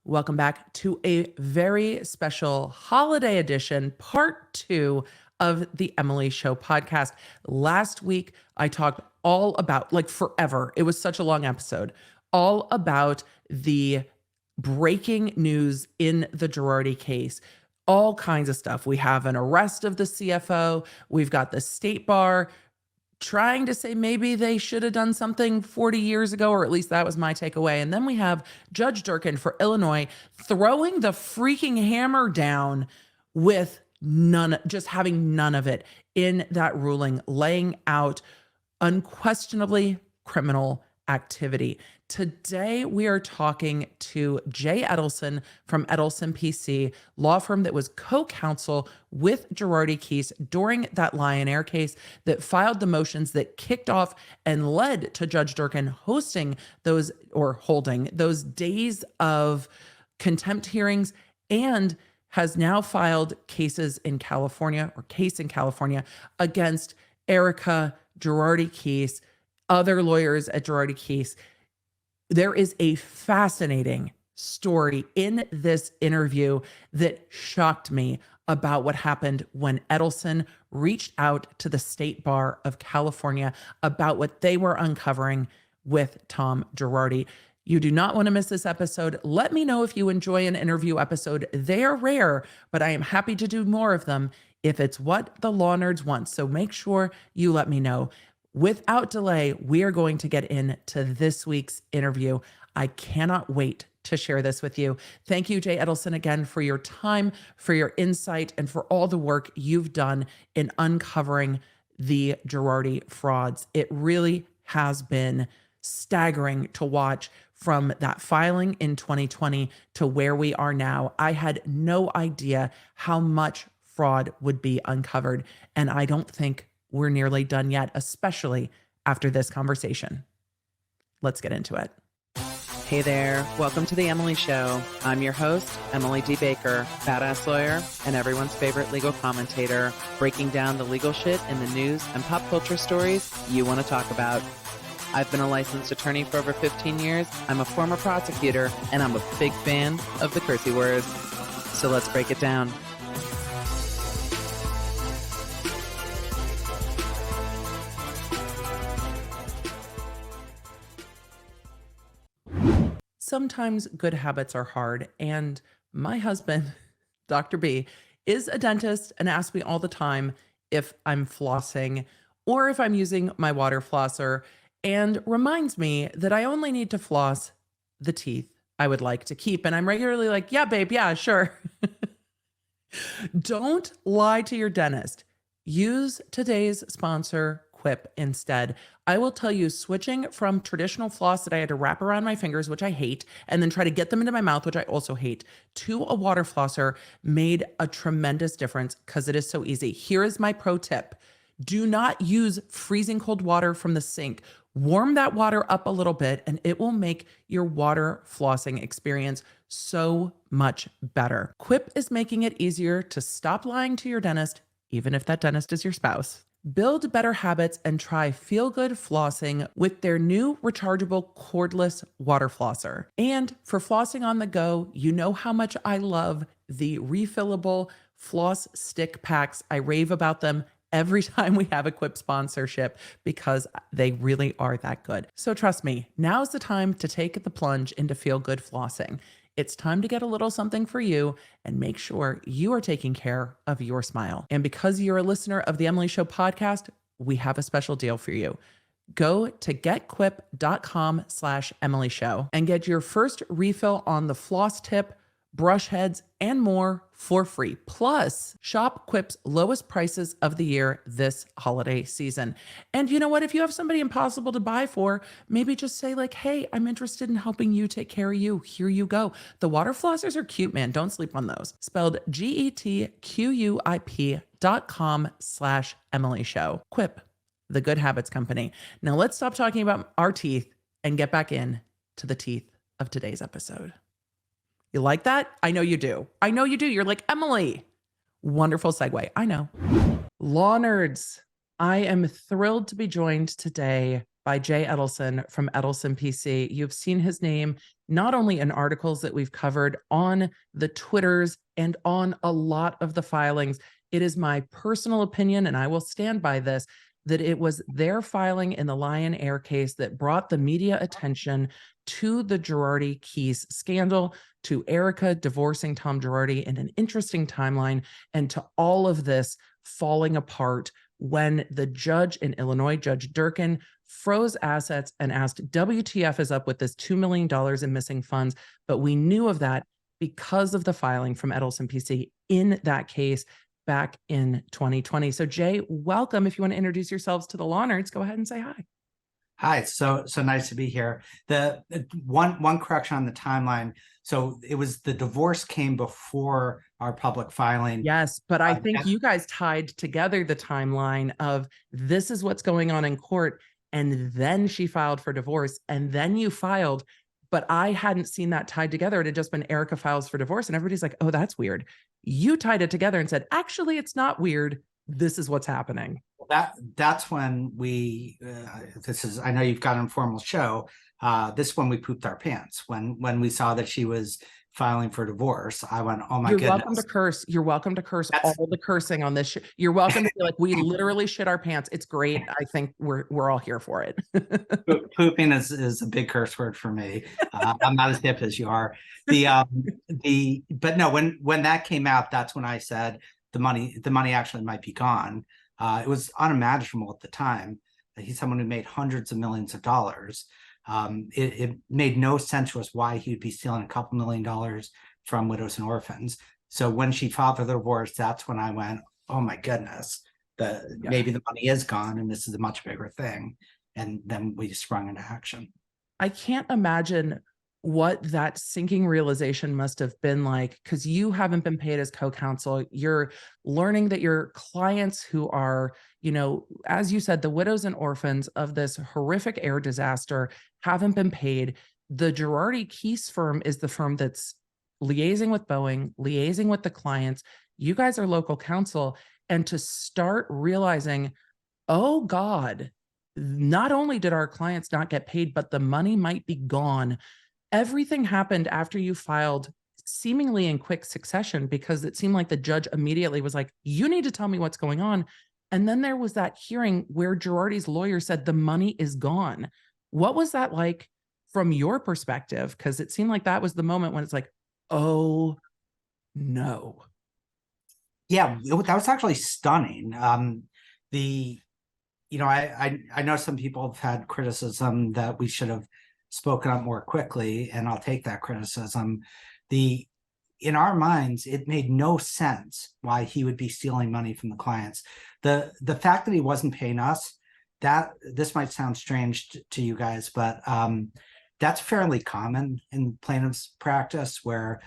Welcome back to a very special holiday edition, part 2 of the Emily Show podcast. Last week, I talked all about, like forever, it was such a long episode, all about the breaking news in the Girardi case. All kinds of stuff. We have an arrest of the CFO. We've got the state bar trying to say maybe they should have done something 40 years ago, or at least that was my takeaway. And then we have Judge Durkin for Illinois throwing the freaking hammer down with just having none of it in that ruling, laying out unquestionably criminal activity. Today, we are talking to Jay Edelson from Edelson PC, law firm that was co-counsel with Girardi case during that Lion Air case, that filed the motions that kicked off and led to Judge Durkin hosting those, or holding those days of contempt hearings, and has now filed cases in California, or case in California, against Erika Girardi case, other lawyers at Girardi case. There is a fascinating story in this interview that shocked me about what happened when Edelson reached out to the State Bar of California about what they were uncovering with Tom Girardi. You do not want to miss this episode. Let me know if you enjoy an interview episode. They are rare, but I am happy to do more of them if it's what the law nerds want. So make sure you let me know. Without delay, we are going to get into this week's interview. I cannot wait to share this with you. Thank you, Jay Edelson, again, for your time, for your insight, and for all the work you've done in uncovering the Girardi frauds. It really has been staggering to watch from that filing in 2020 to where we are now. I had no idea how much fraud would be uncovered, and I don't think we're nearly done yet, especially after this conversation. Let's get into it. Hey there, welcome to the Emily Show. I'm your host, Emily D. Baker, badass lawyer and everyone's favorite legal commentator, breaking down the legal shit in the news and pop culture stories you want to talk about. I've been a licensed attorney for over 15 years. I'm a former prosecutor, and I'm a big fan of the cursey words. So let's break it down. Sometimes good habits are hard, and my husband, Dr. B, is a dentist and asks me all the time if I'm flossing or if I'm using my water flosser, and reminds me that I only need to floss the teeth I would like to keep. And I'm regularly like, yeah, babe, yeah, sure. Don't lie to your dentist. Use today's sponsor, Quip, instead. I will tell you, switching from traditional floss that I had to wrap around my fingers, which I hate, and then try to get them into my mouth, which I also hate, to a water flosser made a tremendous difference because it is so easy. Here is my pro tip. Do not use freezing cold water from the sink. Warm that water up a little bit, and it will make your water flossing experience so much better. Quip is making it easier to stop lying to your dentist, even if that dentist is your spouse. Build better habits and try feel-good flossing with their new rechargeable cordless water flosser. And for flossing on the go, you know how much I love the refillable floss stick packs. I rave about them every time we have a Quip sponsorship because they really are that good. So trust me, now's the time to take the plunge into feel-good flossing. It's time to get a little something for you and make sure you are taking care of your smile. And because you're a listener of the Emily Show podcast, we have a special deal for you. Go to getquip.com/Emily Show and get your first refill on the floss tip, brush heads, and more for free. Plus, shop Quip's lowest prices of the year this holiday season. And you know what? If you have somebody impossible to buy for, maybe just say like, hey, I'm interested in helping you take care of you. Here you go. The water flossers are cute, man. Don't sleep on those. Spelled GETQUIP.com/Emily Show. Quip, the good habits company. Now let's stop talking about our teeth and get back in to the teeth of today's episode. You like that? I know you do. I know you do. You're like, Emily. Wonderful segue. I know. Law nerds, I am thrilled to be joined today by Jay Edelson from Edelson PC. You've seen his name not only in articles that we've covered on the Twitters and on a lot of the filings. It is my personal opinion, and I will stand by this, that it was their filing in the Lion Air case that brought the media attention to the Girardi Keys scandal, to Erika divorcing Tom Girardi in an interesting timeline, and to all of this falling apart when the judge in Illinois, Judge Durkin, froze assets and asked, WTF is up with this $2 million in missing funds. But we knew of that because of the filing from Edelson PC in that case back in 2020. So Jay, welcome. If you want to introduce yourselves to the law nerds, go ahead and say hi. Hi, it's so nice to be here. The one correction on the timeline. So it was the divorce came before our public filing. Yes, but I think you guys tied together the timeline of this is what's going on in court, and then she filed for divorce, and then you filed. But I hadn't seen that tied together. It had just been Erika files for divorce, and everybody's like, oh, that's weird. You tied it together and said, actually, it's not weird. This is what's happening. That's when we I know you've got an informal show. This is when we pooped our pants when we saw that she was filing for divorce. I went, oh my goodness. You're welcome to curse. You're welcome to curse. All the cursing on this. You're welcome to be like, we literally shit our pants. It's great. I think we're all here for it. Pooping is a big curse word for me. I'm not as hip as you are. But no, when that came out, that's when I said the money actually might be gone. It was unimaginable at the time. He's someone who made hundreds of millions of dollars. It made no sense to us why he would be stealing a couple $1 million from widows and orphans. So when she filed for the divorce, that's when I went, oh my goodness, maybe the money is gone and this is a much bigger thing. And then we sprung into action. I can't imagine what that sinking realization must have been like, because you haven't been paid as co-counsel. You're learning that your clients who are, as you said, the widows and orphans of this horrific air disaster haven't been paid. The Girardi Keys firm is the firm that's liaising with Boeing, liaising with the clients. You guys are local counsel. And to start realizing, oh God, not only did our clients not get paid, but the money might be gone. Everything happened after you filed seemingly in quick succession, because it seemed like the judge immediately was like, you need to tell me what's going on. And then there was that hearing where Girardi's lawyer said the money is gone. What was that like from your perspective? Because it seemed like that was the moment when it's like, oh no. Yeah, that was actually stunning. I know some people have had criticism that we should have spoken up more quickly, and I'll take that criticism. In our minds, it made no sense why he would be stealing money from the clients. The fact that he wasn't paying us, that this might sound strange to you guys, but that's fairly common in plaintiff's practice, where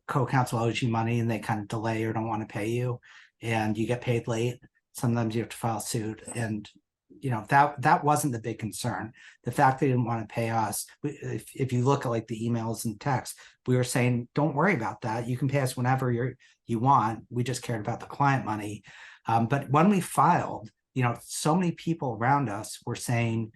co-counsel owes you money and they kind of delay or don't want to pay you, and you get paid late. Sometimes you have to file suit, and that wasn't the big concern. The fact they didn't want to pay us, if you look at like the emails and texts, we were saying, don't worry about that. You can pay us whenever you want. We just cared about the client money. But when we filed, so many people around us were saying,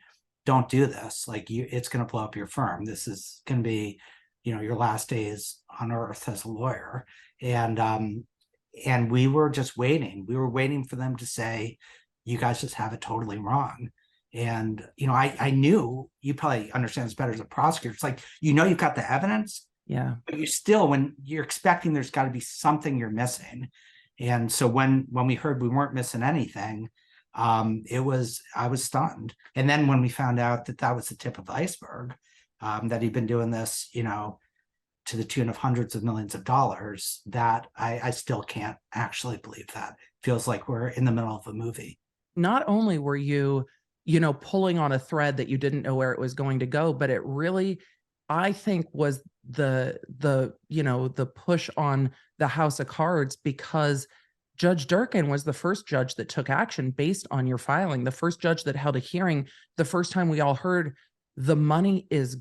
don't do this. Like, it's going to blow up your firm. This is going to be, your last days on earth as a lawyer. And we were just waiting. We were waiting for them to say, you guys just have it totally wrong. And, I knew, you probably understand this better as a prosecutor. It's like, you've got the evidence. Yeah. But you still, when you're expecting there's got to be something you're missing. And so when we heard we weren't missing anything, I was stunned. And then when we found out that was the tip of the iceberg, that he'd been doing this, to the tune of hundreds of millions of dollars, that I still can't actually believe that. Feels like we're in the middle of a movie. Not only were you, pulling on a thread that you didn't know where it was going to go, but it really, I think, was the push on the house of cards, because Judge Durkin was the first judge that took action based on your filing, the first judge that held a hearing, the first time we all heard the money is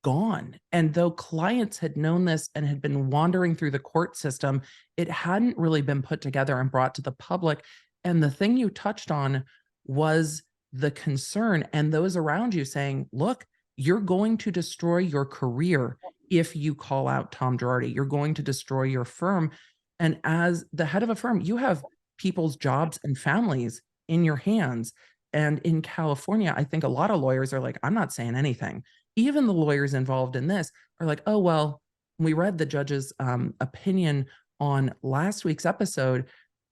gone. And though clients had known this and had been wandering through the court system, it hadn't really been put together and brought to the public. And the thing you touched on was the concern and those around you saying, look, you're going to destroy your career if you call out Tom Girardi. You're going to destroy your firm. And as the head of a firm, you have people's jobs and families in your hands. And in California, I think a lot of lawyers are like, I'm not saying anything. Even the lawyers involved in this are like, oh, well, we read the judge's opinion on last week's episode.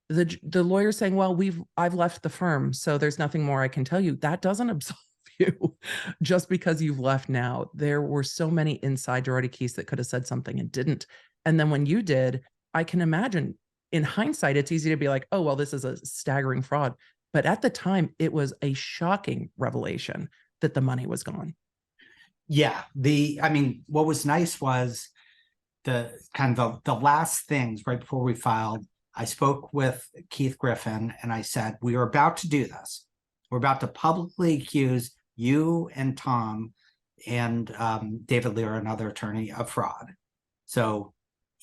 The lawyer saying, well, I've left the firm, so there's nothing more I can tell you. That doesn't absolve you just because you've left now. There were so many inside Girardi keys that could have said something and didn't. And then when you did, I can imagine in hindsight, it's easy to be like, oh, well, this is a staggering fraud. But at the time, it was a shocking revelation that the money was gone. Yeah. I mean, what was nice was the last things right before we filed. I spoke with Keith Griffin and I said, we are about to do this. We're about to publicly accuse you and Tom and David Lear, another attorney, of fraud. So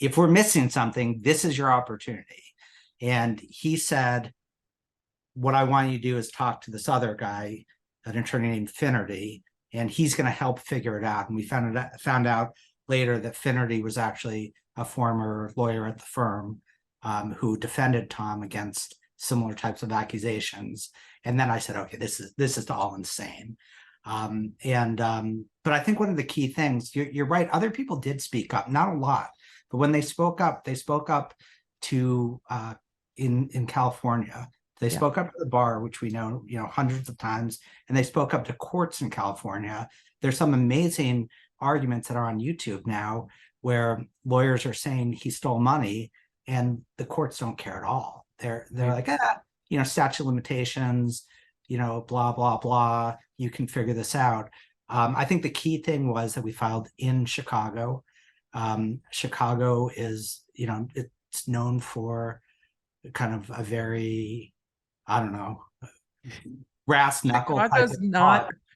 if we're missing something, this is your opportunity. And he said, what I want you to do is talk to this other guy, an attorney named Finnerty, and he's going to help figure it out. And we found out later that Finnerty was actually a former lawyer at the firm who defended Tom against similar types of accusations. And then I said, okay, this is all insane. But I think one of the key things, you're right, other people did speak up, not a lot, but when they spoke up to in California. They spoke up to the bar, which we know, hundreds of times, and they spoke up to courts in California. There's some amazing arguments that are on YouTube now where lawyers are saying he stole money and the courts don't care at all. They're like, statute of limitations, blah, blah, blah. You can figure this out. I think the key thing was that we filed in Chicago. Chicago is, it's known for kind of a very, I don't know, brass knuckle.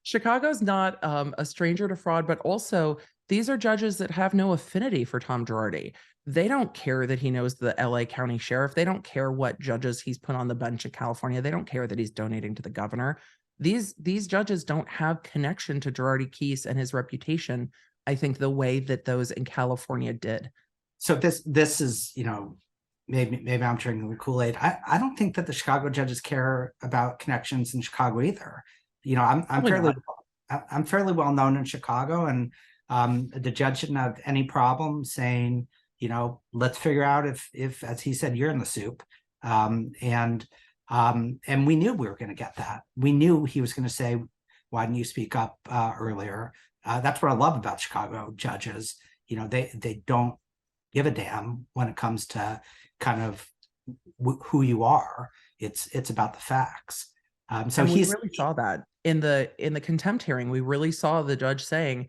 Chicago's not a stranger to fraud, but also these are judges that have no affinity for Tom Girardi. They don't care that he knows the LA County Sheriff. They don't care what judges he's put on the bench in California. They don't care that he's donating to the governor. These judges don't have connection to Girardi Keese and his reputation, I think, the way that those in California did. So this is, maybe I'm drinking the Kool-Aid. I don't think that the Chicago judges care about connections in Chicago either. I'm fairly well known in Chicago, and the judge didn't have any problem saying, let's figure out if as he said, you're in the soup. And we knew we were going to get that. We knew he was going to say, why didn't you speak up earlier? That's what I love about Chicago judges. They don't give a damn when it comes to kind of who you are. It's about the facts. So we really saw that in the contempt hearing. We really saw the judge saying,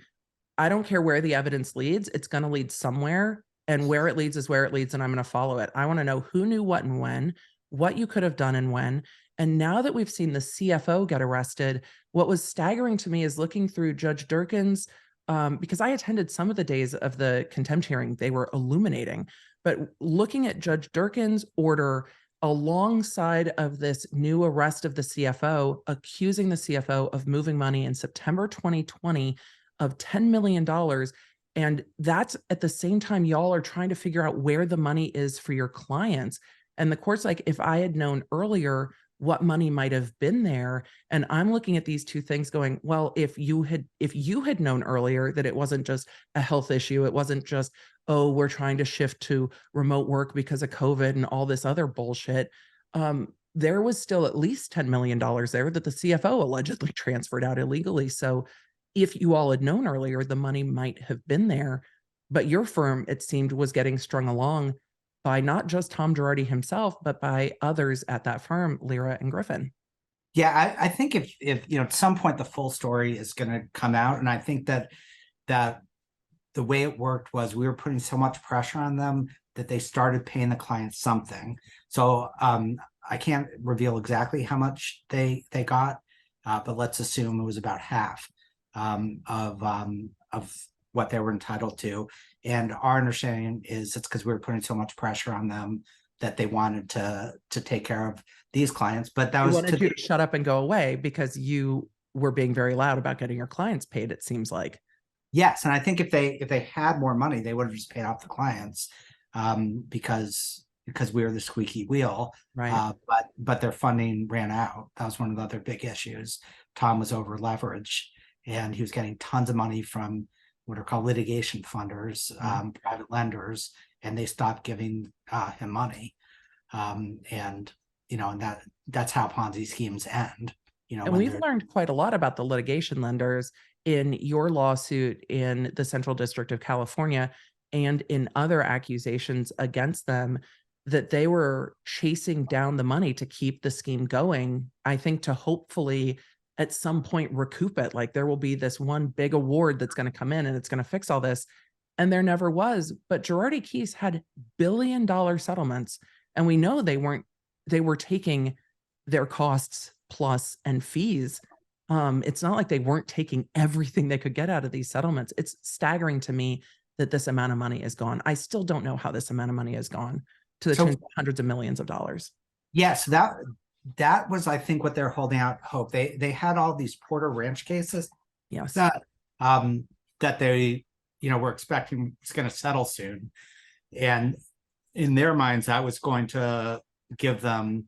I don't care where the evidence leads, it's going to lead somewhere, and where it leads is where it leads, and I'm going to follow it. I want to know who knew what and when, what you could have done and when. And now that we've seen the CFO get arrested, what was staggering to me is looking through Judge Durkin's, because I attended some of the days of the contempt hearing, they were illuminating. But looking at Judge Durkin's order alongside of this new arrest of the CFO, accusing the CFO of moving money in September 2020 of $10 million. And that's at the same time y'all are trying to figure out where the money is for your clients. And the court's like, if I had known earlier what money might have been there. And I'm looking at these two things going, well, if you had known earlier that it wasn't just a health issue, it wasn't just, oh, we're trying to shift to remote work because of COVID and all this other bullshit. There was still at least $10 million there that the CFO allegedly transferred out illegally. So if you all had known earlier, the money might have been there, but your firm, it seemed, was getting strung along by not just Tom Girardi himself, but by others at that firm, Lyra and Griffin. Yeah, I think if at some point the full story is going to come out, and I think that the way it worked was we were putting so much pressure on them that they started paying the client something. So I can't reveal exactly how much they got, but let's assume it was about half of what they were entitled to. And our understanding is it's because we were putting so much pressure on them that they wanted to take care of these clients. But that They was wanted you to shut up and go away because you were being very loud about getting your clients paid, it seems like. Yes, and I think if they had more money, they would have just paid off the clients, because we were the squeaky wheel. Right. But their funding ran out. That was one of the other big issues. Tom was over leveraged, and he was getting tons of money from what are called litigation funders, private lenders, and they stopped giving him money. And and that's how Ponzi schemes end. And we've learned quite a lot about the litigation lenders in your lawsuit in the Central District of California and in other accusations against them, that they were chasing down the money to keep the scheme going, I think, to hopefully at some point recoup it. Like there will be this one big award that's going to come in and it's going to fix all this. And there never was. But Girardi Keese had billion-dollar settlements. And we know they were taking their costs plus and fees. It's not like they weren't taking everything they could get out of these settlements. It's staggering to me that this amount of money is gone. I still don't know how this amount of money is gone to the tune of hundreds of millions of dollars. Yes, that was, I think, what they're holding out hope. They had all these Porter Ranch cases. Yes. That they were expecting it's going to settle soon, and in their minds that was going to give them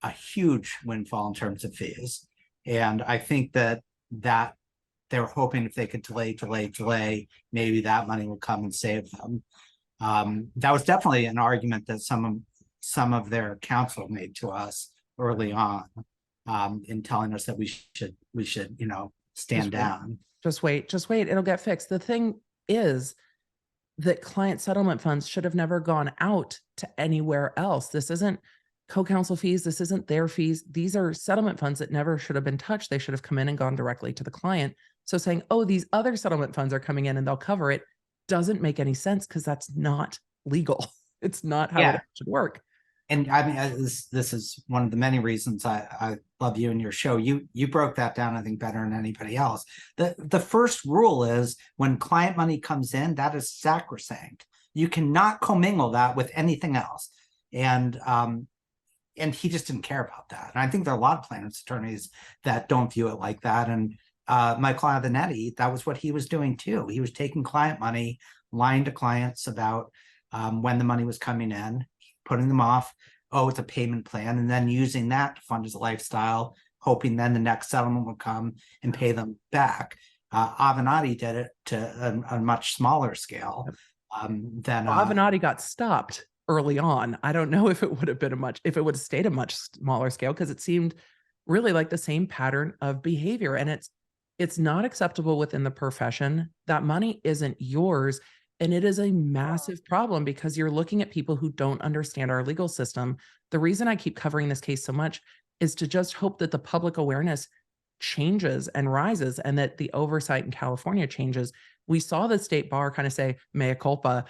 a huge windfall in terms of fees. And I think that they were hoping if they could delay, maybe that money will come and save them. That was definitely an argument that some of their counsel made to us early on, in telling us that we should stand down. Just wait, it'll get fixed. The thing is that client settlement funds should have never gone out to anywhere else. This isn't co-counsel fees. This isn't their fees. These are settlement funds that never should have been touched. They should have come in and gone directly to the client. So saying, oh, these other settlement funds are coming in and they'll cover it, doesn't make any sense because that's not legal. It's not how it should work. And I mean, this is one of the many reasons I love you and your show. You broke that down, I think, better than anybody else. The first rule is when client money comes in, that is sacrosanct. You cannot commingle that with anything else. And he just didn't care about that. And I think there are a lot of plaintiffs' attorneys that don't view it like that. And Michael Avenatti, that was what he was doing too. He was taking client money, lying to clients about when the money was coming in, putting them off. Oh, it's a payment plan, and then using that to fund his lifestyle, hoping then the next settlement will come and pay them back. Avenatti did it to a much smaller scale. Avenatti got stopped early on. I don't know if it would have been if it would have stayed a much smaller scale, because it seemed really like the same pattern of behavior. And it's not acceptable within the profession. That money isn't yours. And it is a massive problem because you're looking at people who don't understand our legal system. The reason I keep covering this case so much is to just hope that the public awareness changes and rises and that the oversight in California changes. We saw the state bar kind of say, mea culpa,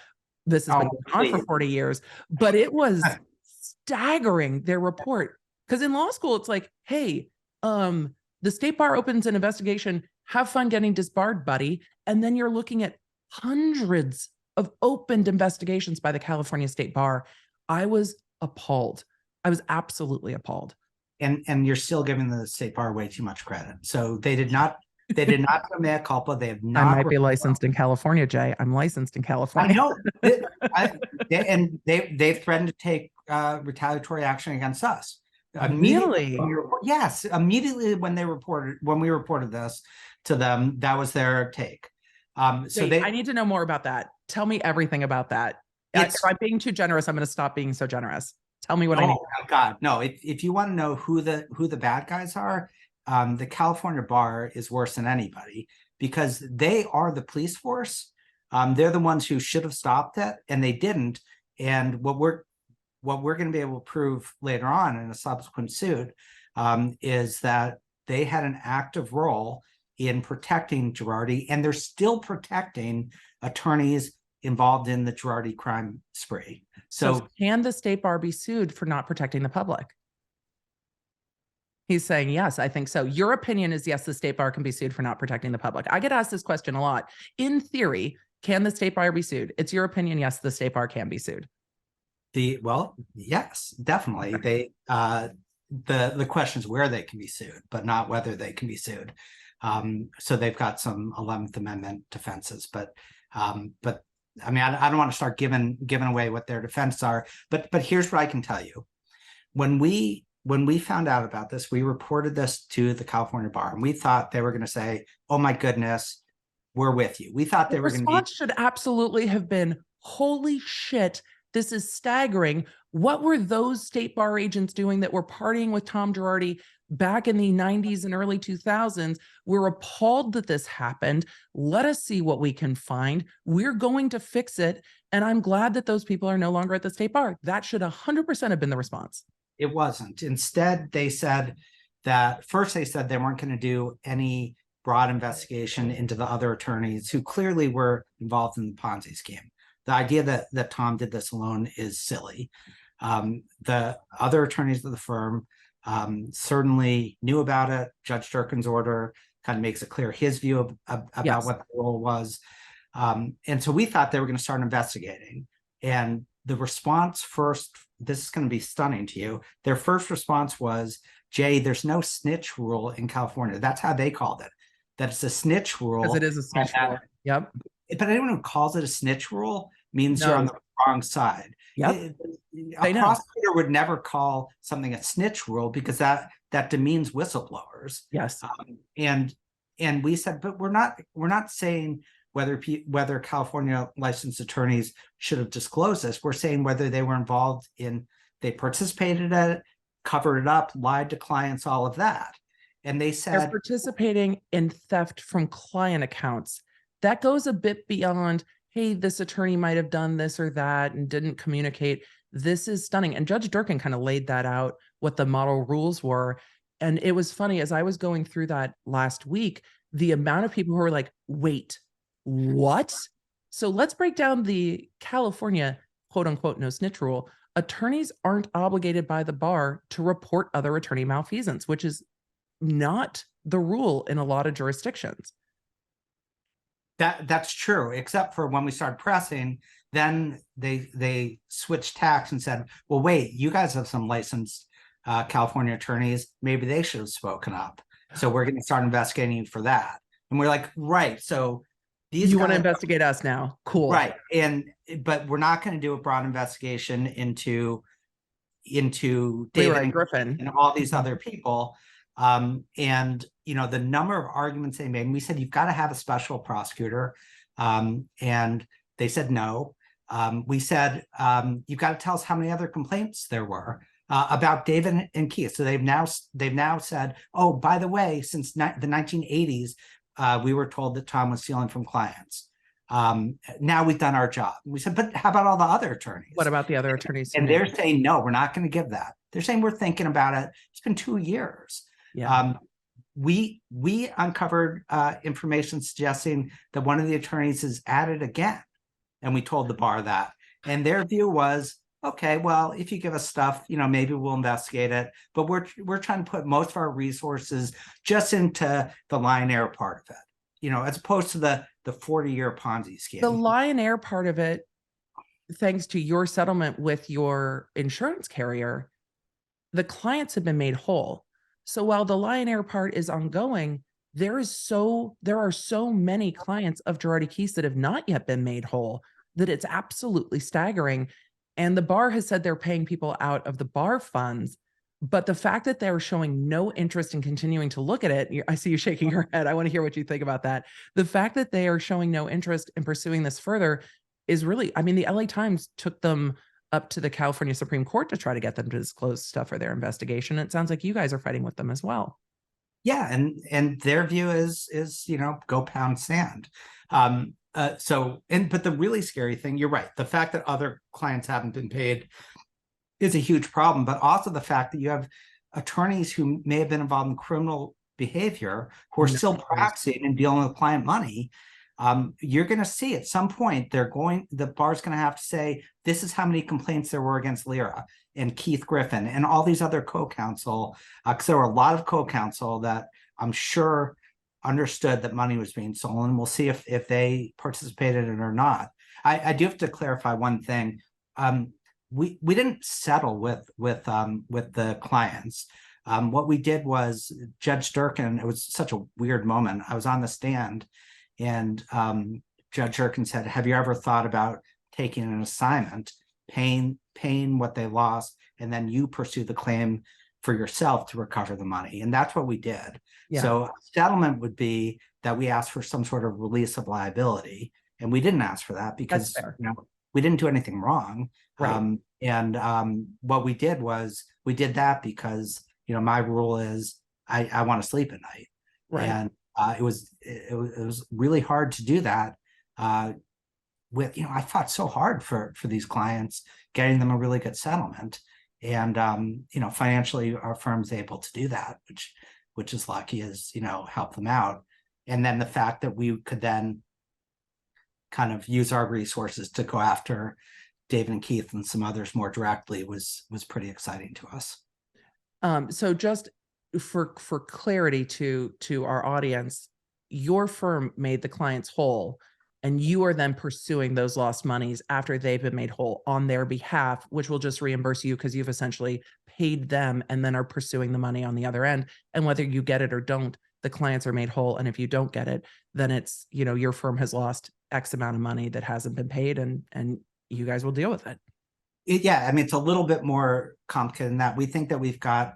this has been going on for 40 years, but it was staggering, their report. Because in law school, it's like, hey, the state bar opens an investigation, have fun getting disbarred, buddy. And then you're looking at hundreds of opened investigations by the California State Bar. I was appalled. I was absolutely appalled. And you're still giving the state bar way too much credit. So they did not do mea culpa. They have not. I might be licensed in California, Jay. I'm licensed in California. I know. And they've threatened to take retaliatory action against us. Really? Yes. Immediately when we reported this to them, that was their take. So I need to know more about that. Tell me everything about that. If I'm being too generous, I'm going to stop being so generous. Tell me what I need. Oh God, no! If you want to know who the bad guys are, the California Bar is worse than anybody because they are the police force. They're the ones who should have stopped it, and they didn't. And what we're going to be able to prove later on in a subsequent suit is that they had an active role in protecting Girardi, and they're still protecting attorneys involved in the Girardi crime spree. So can the state bar be sued for not protecting the public? He's saying, yes, I think so. Your opinion is yes, the state bar can be sued for not protecting the public. I get asked this question a lot. In theory, can the state bar be sued? It's your opinion, yes, the state bar can be sued. Well, yes, definitely. The question is where they can be sued, but not whether they can be sued. So they've got some 11th Amendment defenses, but I mean, I don't want to start giving away what their defenses are, but here's what I can tell you. When we found out about this, we reported this to the California bar, and we thought they were going to say, "Oh my goodness, we're with you." We thought they were going to be. Response should absolutely have been, "Holy shit, this is staggering. What were those state bar agents doing that were partying with Tom Girardi back in the 90s and early 2000s? We're appalled that this happened. Let us see what we can find. We're going to fix it." And I'm glad that those people are no longer at the state bar. That should 100% have been the response. It wasn't. Instead, they said that first they said they weren't going to do any broad investigation into the other attorneys who clearly were involved in the Ponzi scheme. The idea that Tom did this alone is silly. The other attorneys of the firm certainly knew about it. Judge Durkin's order kind of makes it clear his view about what the role was. And so we thought they were going to start investigating. And the response first, this is going to be stunning to you. Their first response was, "Jay, there's no snitch rule in California." That's how they called it. That it's a snitch rule. Because it is a snitch rule. Yep. But anyone who calls it a snitch rule means you're on the wrong side. Yep. A prosecutor would never call something a snitch rule because that demeans whistleblowers. Yes. And we said, but we're not saying whether California licensed attorneys should have disclosed this. We're saying whether they were involved in, they participated in it, covered it up, lied to clients, all of that. And they said they're participating in theft from client accounts. That goes a bit beyond, hey, this attorney might have done this or that and didn't communicate. This is stunning. And Judge Durkin kind of laid that out, what the model rules were. And it was funny, as I was going through that last week, the amount of people who were like, wait, what? So let's break down the California quote unquote no snitch rule. Attorneys aren't obligated by the bar to report other attorney malfeasance, which is not the rule in a lot of jurisdictions. That's true, except for when we started pressing, then they switched tacks and said, well, wait, you guys have some licensed California attorneys. Maybe they should have spoken up. So we're going to start investigating for that. And we're like, right. So you want to investigate us now? Cool. Right. But we're not going to do a broad investigation into David Griffin and all these other people. And the number of arguments they made, and we said, you've got to have a special prosecutor. And they said no. We said, you've got to tell us how many other complaints there were about David and Keith. So they've now said, oh, by the way, since the 1980s, we were told that Tom was stealing from clients. Now we've done our job. We said, but how about all the other attorneys? What about the other attorneys? And they're saying, no, we're not going to give that. They're saying we're thinking about it. It's been 2 years. Yeah. We uncovered information suggesting that one of the attorneys is at it again. And we told the bar that. And their view was, okay, well, if you give us stuff, maybe we'll investigate it. But we're trying to put most of our resources just into the Lion-Air part of it, as opposed to the 40-year Ponzi scheme. The Lion-Air part of it, thanks to your settlement with your insurance carrier, the clients have been made whole. So while the Lion-Air part is ongoing, there are so many clients of Girardi Keese that have not yet been made whole that it's absolutely staggering. And the bar has said they're paying people out of the bar funds, but the fact that they're showing no interest in continuing to look at it, I see you shaking your head. I want to hear what you think about that. The fact that they are showing no interest in pursuing this further is really, the LA Times took them up to the California Supreme Court to try to get them to disclose stuff for their investigation. It sounds like you guys are fighting with them as well. Yeah, and their view is go pound sand. But the really scary thing, you're right, the fact that other clients haven't been paid is a huge problem, but also the fact that you have attorneys who may have been involved in criminal behavior who are still practicing and dealing with client money. You're going to see at some point the bar's going to have to say, this is how many complaints there were against Lyra and Keith Griffin and all these other co-counsel, because there were a lot of co-counsel that I'm sure understood that money was being stolen. We'll see if they participated in it or not. I do have to clarify one thing. we didn't settle with the clients. What we did was Judge Durkin, it was such a weird moment. I was on the stand and Judge Durkin said, have you ever thought about taking an assignment, paying what they lost, and then you pursue the claim for yourself to recover the money? And that's what we did. Yeah. So settlement would be that we asked for some sort of release of liability, and we didn't ask for that because we didn't do anything wrong. Right. What we did was we did that because my rule is I want to sleep at night, Right. and it was really hard to do that. With I fought so hard for these clients, getting them a really good settlement, and financially our firm's able to do that, which is lucky, is help them out. And then the fact that we could then kind of use our resources to go after David and Keith and some others more directly was pretty exciting to us. So just for clarity to our audience, your firm made the clients whole, and you are then pursuing those lost monies after they've been made whole on their behalf, which will just reimburse you because you've essentially paid them and then are pursuing the money on the other end. And whether you get it or don't, the clients are made whole. And if you don't get it, then it's, your firm has lost X amount of money that hasn't been paid, and you guys will deal with it. Yeah, I mean, it's a little bit more complicated than that. We think that we've got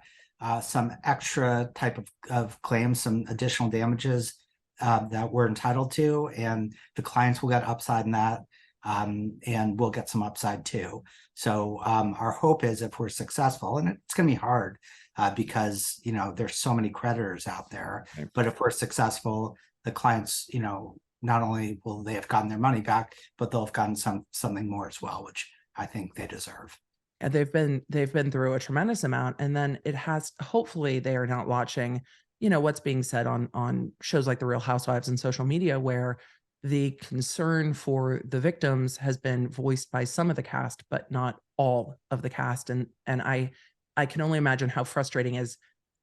some extra type of claims, some additional damages that we're entitled to, and the clients will get upside in that, and we'll get some upside too. So our hope is, if we're successful, and it's going to be hard because there's so many creditors out there, Right. but if we're successful, the clients, not only will they have gotten their money back, but they'll have gotten something more as well, which I think they deserve. And they've been through a tremendous amount, and then it has, hopefully they are not watching what's being said on shows like The Real Housewives and social media, where the concern for the victims has been voiced by some of the cast, but not all of the cast. And I can only imagine how frustrating it is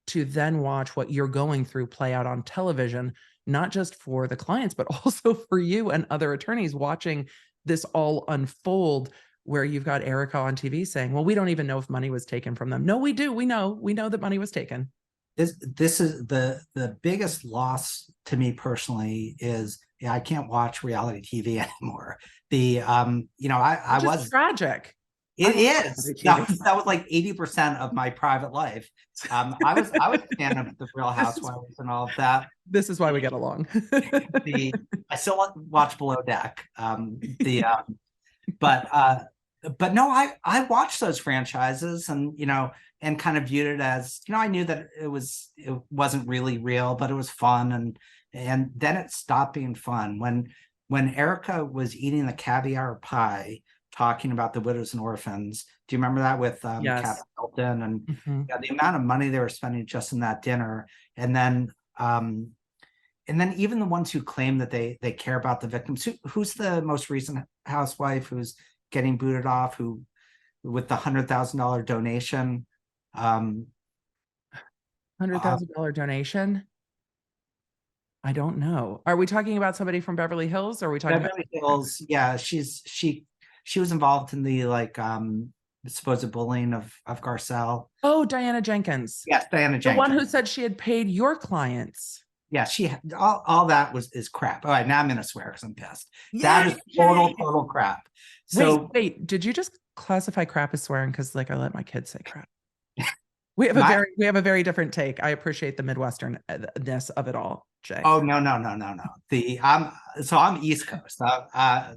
to then watch what you're going through play out on television, not just for the clients, but also for you and other attorneys watching this all unfold, where you've got Erika on TV saying, well, we don't even know if money was taken from them. No, we do. We know that money was taken. This is the biggest loss to me personally is I can't watch reality TV anymore. I was tragic. It is. That was like 80% of my private life. I was a fan of The Real Housewives and all of that. This is why we get along. I still watch Below Deck. But no, I watched those franchises, and and kind of viewed it as, I knew that it wasn't really real, but it was fun, and then it stopped being fun when Erika was eating the caviar pie, talking about the widows and orphans. Do you remember that with Yes. Kathy Hilton, and the amount of money they were spending just in that dinner, and then even the ones who claim that they care about the victims. Who's the most recent housewife who's getting booted off, who with the $100,000 donation? $100,000 donation? I don't know. Are we talking about somebody from Beverly Hills, or are we talking Beverly Hills? Yeah, she was involved in the supposed bullying of Garcelle. Oh, Diana Jenkins. Yes, Diana Jenkins. The one who said she had paid your clients. Yeah, all that is crap. All right, now I'm gonna swear because I'm pissed. That is total crap. So wait, did you just classify crap as swearing? Because I let my kids say crap. We have a very different take. I appreciate the Midwesternness of it all, Jay. Oh, no. I'm East Coast. I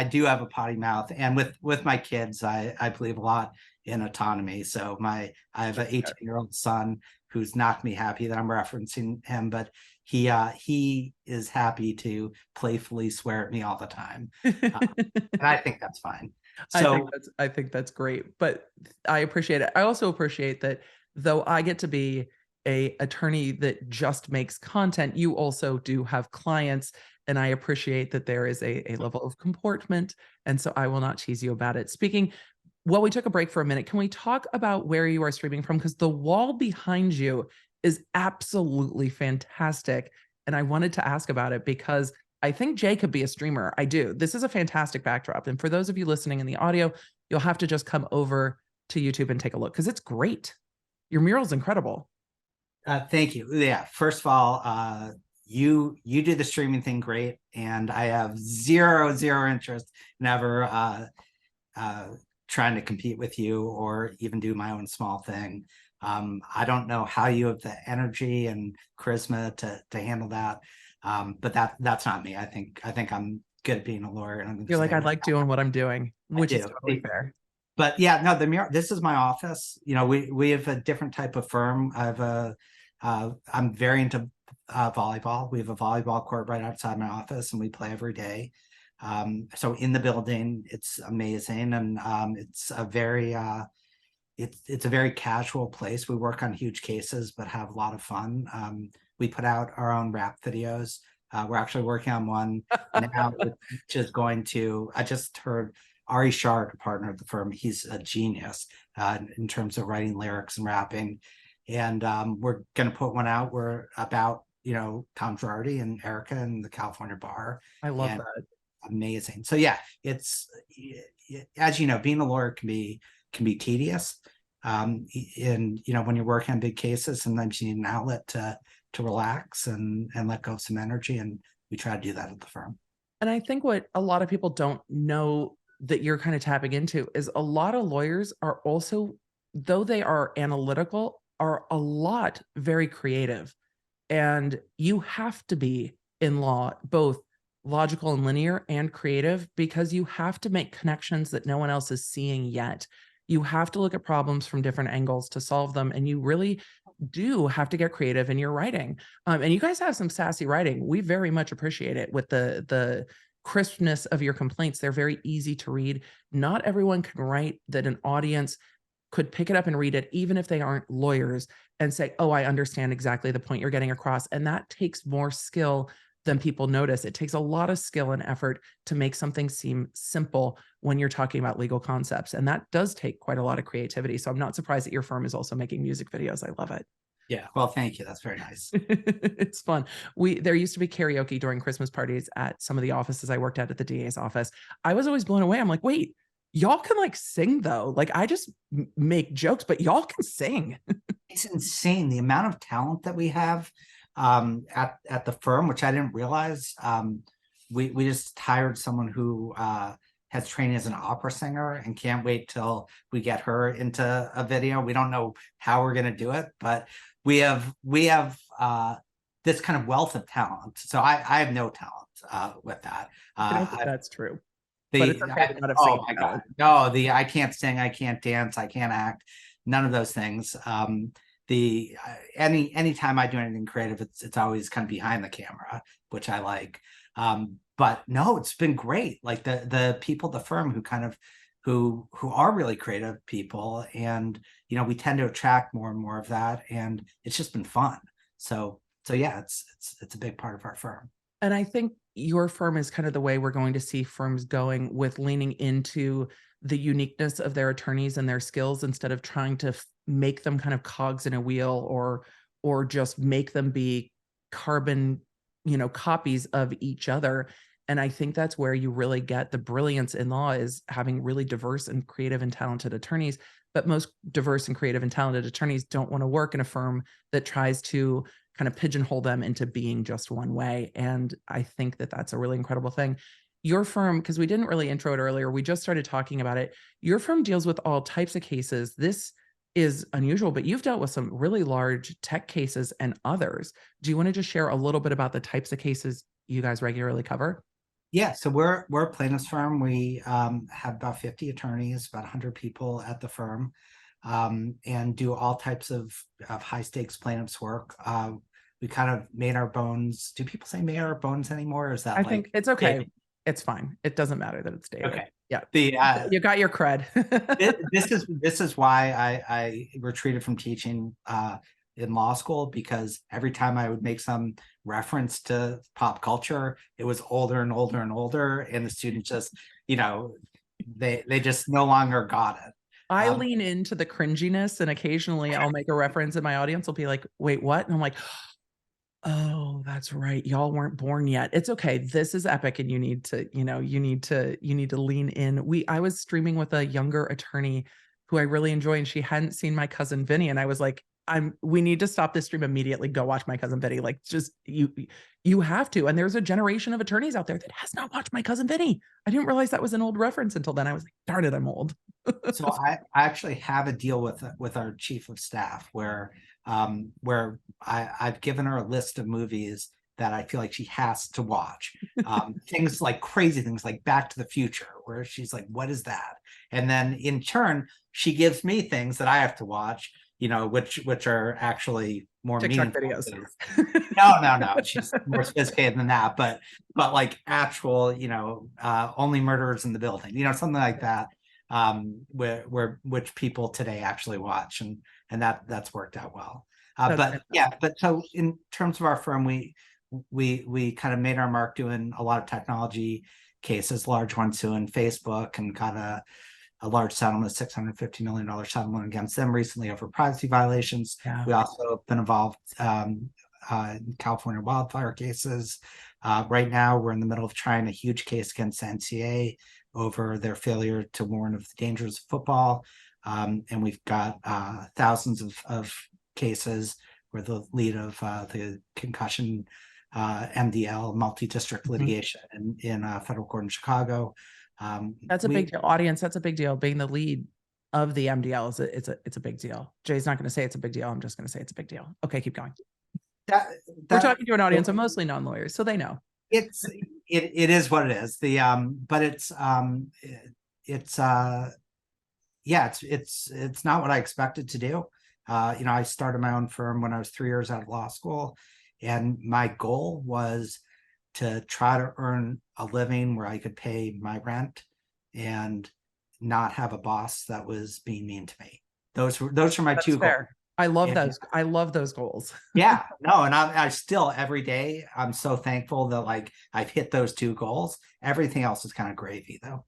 do have a potty mouth, and with my kids, I believe a lot in autonomy. So I have an 18-year-old son who's not me happy that I'm referencing him, but he is happy to playfully swear at me all the time, and I think that's fine. So I think that's great, but I appreciate it. I also appreciate that, though I get to be a attorney that just makes content, you also do have clients, and I appreciate that there is a level of comportment, and so I will not tease you about it. Well, we took a break for a minute. Can we talk about where you are streaming from? Because the wall behind you is absolutely fantastic, and I wanted to ask about it because I think Jay could be a streamer. I do. This is a fantastic backdrop. And for those of you listening in the audio, you'll have to just come over to YouTube and take a look because it's great. Your mural's incredible. Thank you. Yeah. First of all, you do the streaming thing great, and I have zero interest in ever trying to compete with you or even do my own small thing. I don't know how you have the energy and charisma to handle that. But that's not me. I think I'm good at being a lawyer. And You're like, I like doing what I'm doing, which is totally fair. But yeah, no, this is my office. You know, we have a different type of firm. I'm very into volleyball. We have a volleyball court right outside my office, and we play every day. So in the building, it's amazing, and it's a very it's a very casual place. We work on huge cases, but have a lot of fun. We put out our own rap videos. We're actually working on one now, which is going to. I just heard Ari Shard, a partner of the firm. He's a genius in terms of writing lyrics and rapping, and we're going to put one out. We're about Tom Girardi and Erika and the California bar. I love that. Amazing. So yeah, it's, as you know, being a lawyer can be tedious. And when you're working on big cases, sometimes you need an outlet to relax and let go of some energy. And we try to do that at the firm. And I think what a lot of people don't know that you're kind of tapping into is a lot of lawyers are also, though they are analytical, are a lot very creative. And you have to be in law, both logical and linear and creative, because you have to make connections that no one else is seeing yet. You have to look at problems from different angles to solve them. And you really do have to get creative in your writing. And you guys have some sassy writing. We very much appreciate it with the crispness of your complaints. They're very easy to read. Not everyone can write that an audience could pick it up and read it, even if they aren't lawyers, and say, oh, I understand exactly the point you're getting across. And that takes more skill than people notice. It takes a lot of skill and effort to make something seem simple when you're talking about legal concepts. And that does take quite a lot of creativity. So I'm not surprised that your firm is also making music videos. I love it. Yeah. Well, thank you. That's very nice. It's fun. There used to be karaoke during Christmas parties at some of the offices I worked at the DA's office. I was always blown away. I'm like, wait, y'all can like sing though. Like I just make jokes, but y'all can sing. It's insane the amount of talent that we have at the firm, which I didn't realize. We just hired someone who has training as an opera singer and can't wait till we get her into a video. We don't know how we're going to do it, but we have this kind of wealth of talent. So I have no talent with that. I don't think that's true. But it's okay to not have oh my God. No, I can't sing, I can't dance, I can't act, none of those things. Anytime I do anything creative, it's always kind of behind the camera, which I like. But no, it's been great. Like the people at the firm who are really creative people, and we tend to attract more and more of that, and it's just been fun. So yeah, it's a big part of our firm. And I think your firm is kind of the way we're going to see firms going, with leaning into the uniqueness of their attorneys and their skills, instead of trying to make them kind of cogs in a wheel, or just make them be carbon, copies of each other. And I think that's where you really get the brilliance in law, is having really diverse and creative and talented attorneys. But most diverse and creative and talented attorneys don't want to work in a firm that tries to kind of pigeonhole them into being just one way. And I think that that's a really incredible thing. Your firm, because we didn't really intro it earlier, we just started talking about it. Your firm deals with all types of cases. This is unusual, but you've dealt with some really large tech cases and others. Do you want to just share a little bit about the types of cases you guys regularly cover? Yeah, so we're a plaintiff's firm. We have about 50 attorneys, about 100 people at the firm, and do all types of high stakes plaintiffs work. We kind of made our bones. Do people say made our bones anymore? Or is that I think it's okay. dated? It's fine. It doesn't matter that it's dated. Okay. Yeah. You got your cred. This is why I retreated from teaching in law school, because every time I would make some reference to pop culture, it was older and older and older, and the students just, they just no longer got it. I lean into the cringiness, and occasionally I'll make a reference and my audience will be like, wait, what? And I'm like, Oh, that's right. Y'all weren't born yet. It's okay. This is epic and you need to, you need to lean in. I was streaming with a younger attorney who I really enjoy and she hadn't seen My Cousin Vinny and I was like, we need to stop this stream immediately. Go watch My Cousin Vinny. Like just you have to. And there's a generation of attorneys out there that has not watched My Cousin Vinny. I didn't realize that was an old reference until then. I was like, darn it, I'm old. So I actually have a deal with our chief of staff where I've given her a list of movies that I feel like she has to watch. Things like crazy things like Back to the Future, where she's like, what is that? And then in turn, she gives me things that I have to watch, which are actually more TikTok meaningful. videos. No. She's more sophisticated than that, but like actual, only murderers in the building, something like that. Which people today actually watch, and that's worked out well. But so in terms of our firm, we kind of made our mark doing a lot of technology cases, large ones suing Facebook, and got a large settlement, $650 million settlement against them recently over privacy violations. Yeah. We also have been involved in California wildfire cases. Right now, we're in the middle of trying a huge case against NCAA over their failure to warn of the dangers of football. And we've got thousands of cases where the lead of the concussion MDL, multi-district litigation in federal court in Chicago. That's a big deal. Audience, that's a big deal. Being the lead of the MDL it's a big deal. Jay's not going to say it's a big deal. I'm just going to say it's a big deal. Okay, keep going. We're talking to an audience of mostly non-lawyers, so they know. It is what it is. But it's not what I expected to do. I started my own firm when I was 3 years out of law school, and my goal was to try to earn a living where I could pay my rent and not have a boss that was being mean to me. Those were my That's two fair. goals. I love those. I love those goals. Yeah, no, and I still every day I'm so thankful that like I've hit those two goals. Everything else is kind of gravy though.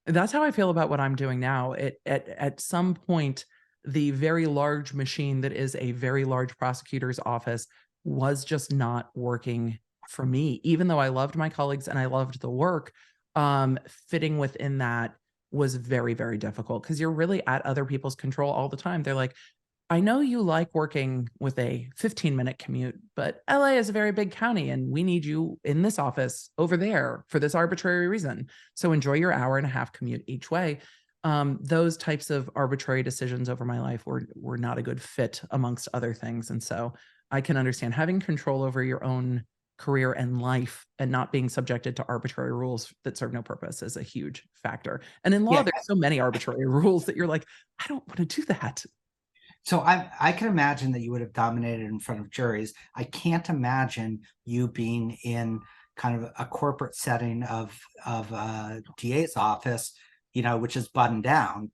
That's how I feel about what I'm doing now. At some point, the very large machine that is a very large prosecutor's office was just not working for me. Even though I loved my colleagues and I loved the work, fitting within that was very, very difficult because you're really at other people's control all the time. They're like, I know you like working with a 15-minute commute, but LA is a very big county and we need you in this office over there for this arbitrary reason. So enjoy your hour and a half commute each way. Those types of arbitrary decisions over my life were not a good fit amongst other things. And so I can understand having control over your own career and life and not being subjected to arbitrary rules that serve no purpose is a huge factor. And in law, there's so many arbitrary rules that you're like, I don't want to do that. So I can imagine that you would have dominated in front of juries. I can't imagine you being in kind of a corporate setting of a DA's office, which is buttoned down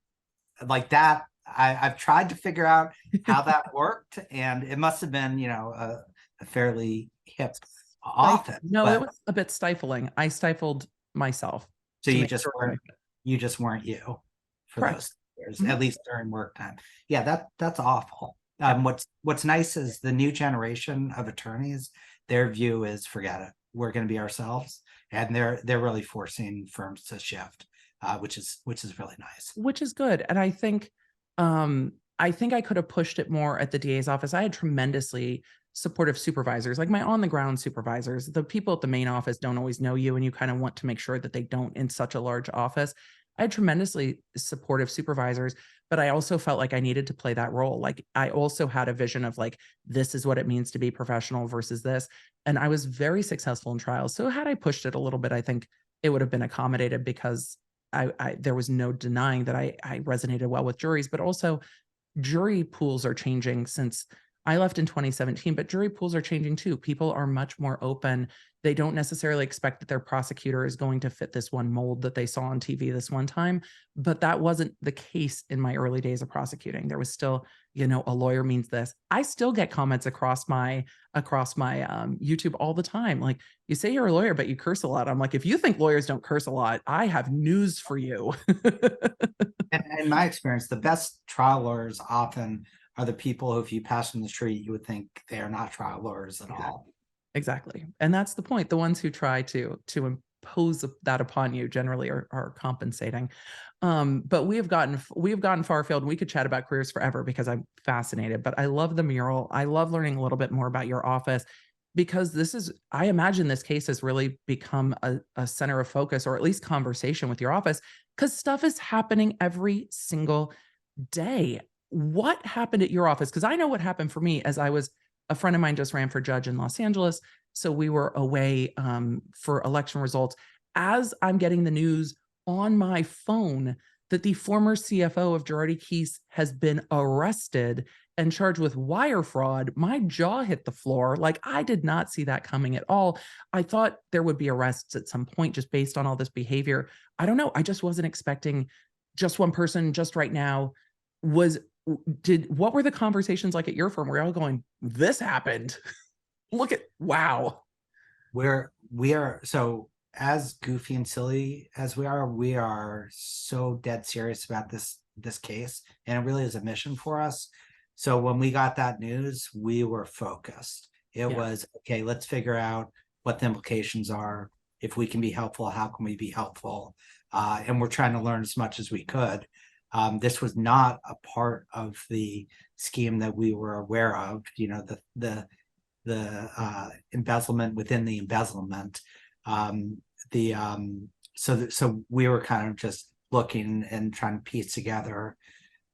like that. I've tried to figure out how that worked, and it must have been, a fairly hip office. No, it was a bit stifling. I stifled myself. So you just weren't you for Correct. those years, at least during work time. Yeah, that's awful. What's nice is the new generation of attorneys, their view is forget it. We're going to be ourselves. And they're really forcing firms to shift, which is really nice. Which is good. And I think I could have pushed it more at the DA's office. I had tremendously supportive supervisors, like my on the ground supervisors. The people at the main office don't always know you, and you kind of want to make sure that they don't in such a large office. I had tremendously supportive supervisors, but I also felt like I needed to play that role. Like I also had a vision of like, this is what it means to be professional versus this. And I was very successful in trials. So had I pushed it a little bit, I think it would have been accommodated because there was no denying that I resonated well with juries, but also jury pools are changing since I left in 2017, but jury pools are changing too. People are much more open. They don't necessarily expect that their prosecutor is going to fit this one mold that they saw on TV this one time, but that wasn't the case in my early days of prosecuting. There was still, a lawyer means this. I still get comments across my YouTube all the time. Like, you say you're a lawyer, but you curse a lot. I'm like, if you think lawyers don't curse a lot, I have news for you. And in my experience, the best trial lawyers often are the people who, if you pass in the street, you would think they are not trial lawyers at all. Exactly. And that's the point. The ones who try to impose that upon you generally are compensating. But we have gotten far afield, and we could chat about careers forever because I'm fascinated. But I love the mural. I love learning a little bit more about your office because I imagine this case has really become a center of focus or at least conversation with your office because stuff is happening every single day. What happened at your office? Because I know what happened for me as a friend of mine just ran for judge in Los Angeles. So we were away for election results. As I'm getting the news on my phone that the former CFO of Girardi Keys has been arrested and charged with wire fraud, my jaw hit the floor. Like, I did not see that coming at all. I thought there would be arrests at some point just based on all this behavior. I don't know. I just wasn't expecting just one person just right now. Was what were the conversations like at your firm? Were you all going, this happened? Look at, wow. We are so as goofy and silly as we are so dead serious about this case, and it really is a mission for us. So when we got that news, we were focused. It Yeah. was okay, let's figure out what the implications are. If we can be helpful, how can we be helpful? And we're trying to learn as much as we could. This was not a part of the scheme that we were aware of. You know, the embezzlement within the embezzlement. So we were kind of just looking and trying to piece together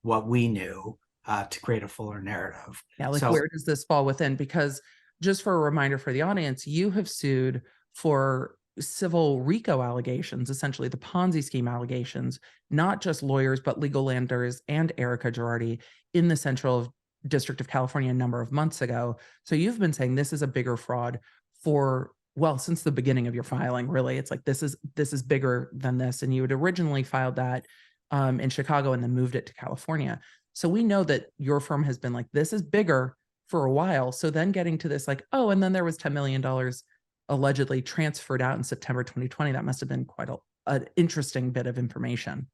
what we knew to create a fuller narrative. Yeah, like, So where does this fall within? Because just for a reminder for the audience, you have sued for civil RICO allegations, essentially the Ponzi scheme allegations, not just lawyers, but legal landers and Erika Girardi in the Central District of California a number of months ago. So you've been saying this is a bigger fraud for, well, since the beginning of your filing, really. It's like this is bigger than this. And you had originally filed that in Chicago and then moved it to California. So we know that your firm has been like, this is bigger for a while. So then getting to this, like, oh, and then there was $10 million allegedly transferred out in September 2020. That must have been quite an interesting bit of information.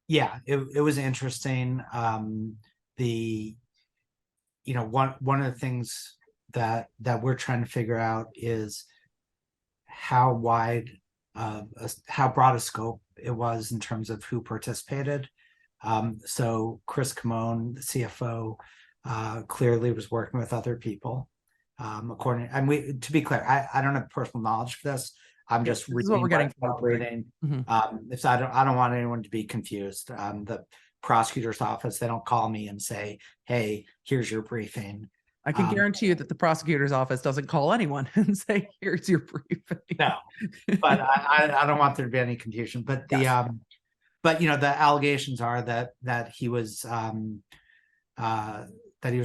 yeah, it was interesting. One of the things that we're trying to figure out is how wide, how broad a scope it was in terms of who participated. So Chris Camone, the CFO, clearly was working with other people. To be clear, I don't have personal knowledge for this. I'm just This is what we're getting from reading. If I don't want anyone to be confused. The prosecutor's office, they don't call me and say, hey, here's your briefing. I can guarantee you that the prosecutor's office doesn't call anyone and say, here's your briefing. No, but I don't want there to be any confusion. But Yes. but the allegations are that he was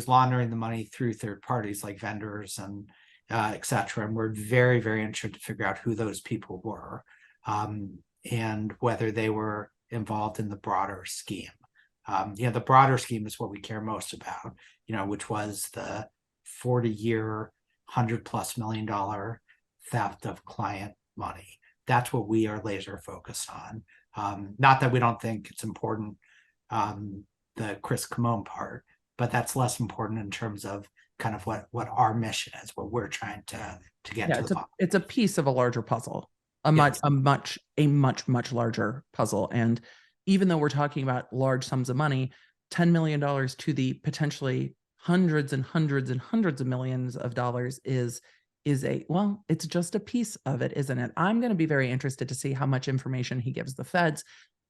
laundering the money through third parties like vendors and etc. And we're very, very interested to figure out who those people were, and whether they were involved in the broader scheme. The broader scheme is what we care most about, which was the 40-year, $100+ million theft of client money. That's what we are laser focused on. Not that we don't think it's important, the Chris Camone part, but that's less important in terms of kind of what our mission is, what we're trying to get to the bottom. It's a piece of a larger puzzle, a Yes. much larger puzzle. And even though we're talking about large sums of money, $10 million to the potentially hundreds and hundreds and hundreds of millions of dollars is it's just a piece of it, isn't it? I'm going to be very interested to see how much information he gives the feds.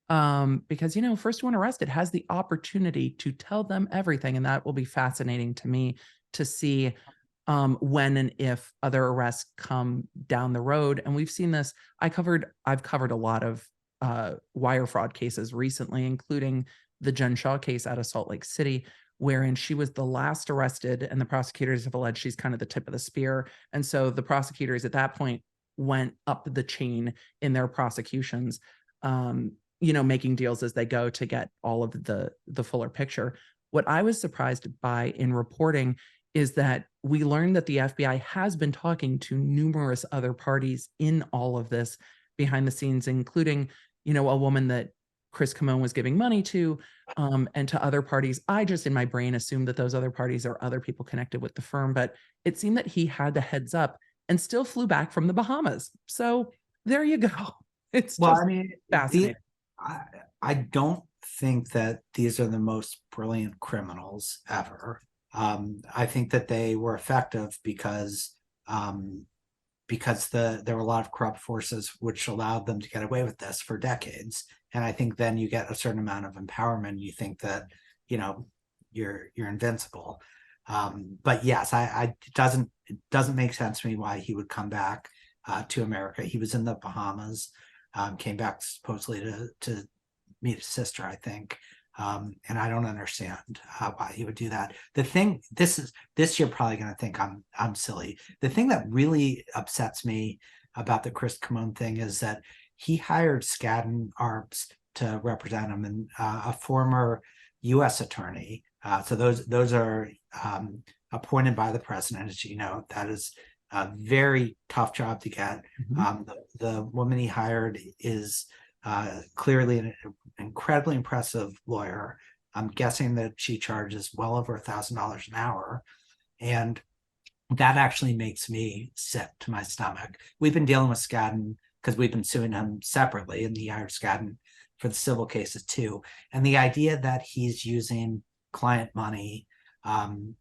Because, first one arrested has the opportunity to tell them everything. And that will be fascinating to me to see when and if other arrests come down the road. And we've seen this. I've covered a lot of wire fraud cases recently, including the Jen Shaw case out of Salt Lake City, wherein she was the last arrested, and the prosecutors have alleged she's kind of the tip of the spear. And so the prosecutors at that point went up the chain in their prosecutions, making deals as they go to get all of the fuller picture. What I was surprised by in reporting is that we learned that the FBI has been talking to numerous other parties in all of this behind the scenes, including, a woman that Chris Camone was giving money to, and to other parties. I just, in my brain, assumed that those other parties are other people connected with the firm, but it seemed that he had the heads up and still flew back from the Bahamas. So there you go. It's Well, just I mean, fascinating. I, I don't think that these are the most brilliant criminals ever. I think that they were effective um, because there were a lot of corrupt forces which allowed them to get away with this for decades. And I think then you get a certain amount of empowerment. You think that, you know, you're invincible. But yes, it doesn't make sense to me why he would come back to America. He was in the Bahamas, came back supposedly to meet his sister, I think. And I don't understand why he would do that. The thing, this you're probably going to think I'm silly. The thing that really upsets me about the Chris Kimon thing is that he hired Skadden Arps to represent him, and a former U.S. attorney. So those are appointed by the president, as you know. That is a very tough job to get. The woman he hired is clearly an incredibly impressive lawyer. I'm guessing that she charges well over $1,000 an hour. And that actually makes me sick to my stomach. We've been dealing with Skadden because we've been suing him separately, and he hired Skadden for the civil cases too. And the idea that he's using client money to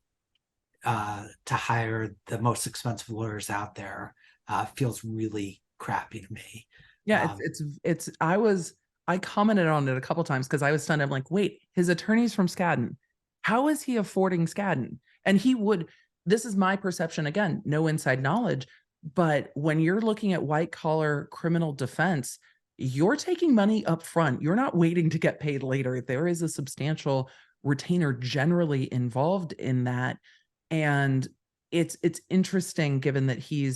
hire the most expensive lawyers out there feels really crappy to me. Yeah, it's I commented on it a couple times because I was stunned. I'm like, wait, his attorney's from Skadden. How is he affording Skadden? And he would, this is my perception, again, no inside knowledge, but when you're looking at white collar criminal defense, you're taking money up front. You're not waiting to get paid later. There is a substantial retainer generally involved in that. And it's interesting given that he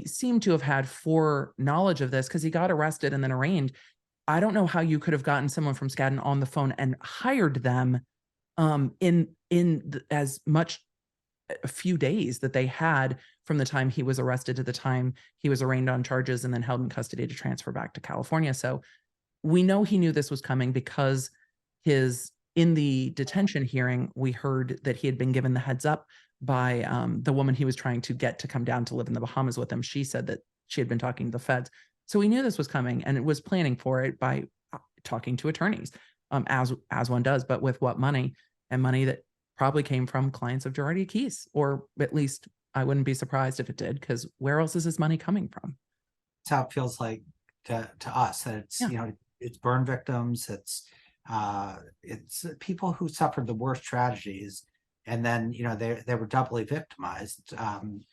seemed to have had foreknowledge of this because he got arrested and then arraigned. I don't know how you could have gotten someone from Skadden on the phone and hired them as much a few days that they had from the time he was arrested to the time he was arraigned on charges and then held in custody to transfer back to California. So we know he knew this was coming because in the detention hearing, we heard that he had been given the heads up by the woman he was trying to get to come down to live in the Bahamas with him. She said that she had been talking to the feds. So we knew this was coming, and it was planning for it by talking to attorneys, as one does, but with what money? And money that probably came from clients of Girardi Keys, or at least I wouldn't be surprised if it did, because where else is his money coming from? That's how it feels like to us, that it's, Yeah. you know, it's burn victims, it's people who suffered the worst tragedies, and then, you know, they were doubly victimized. And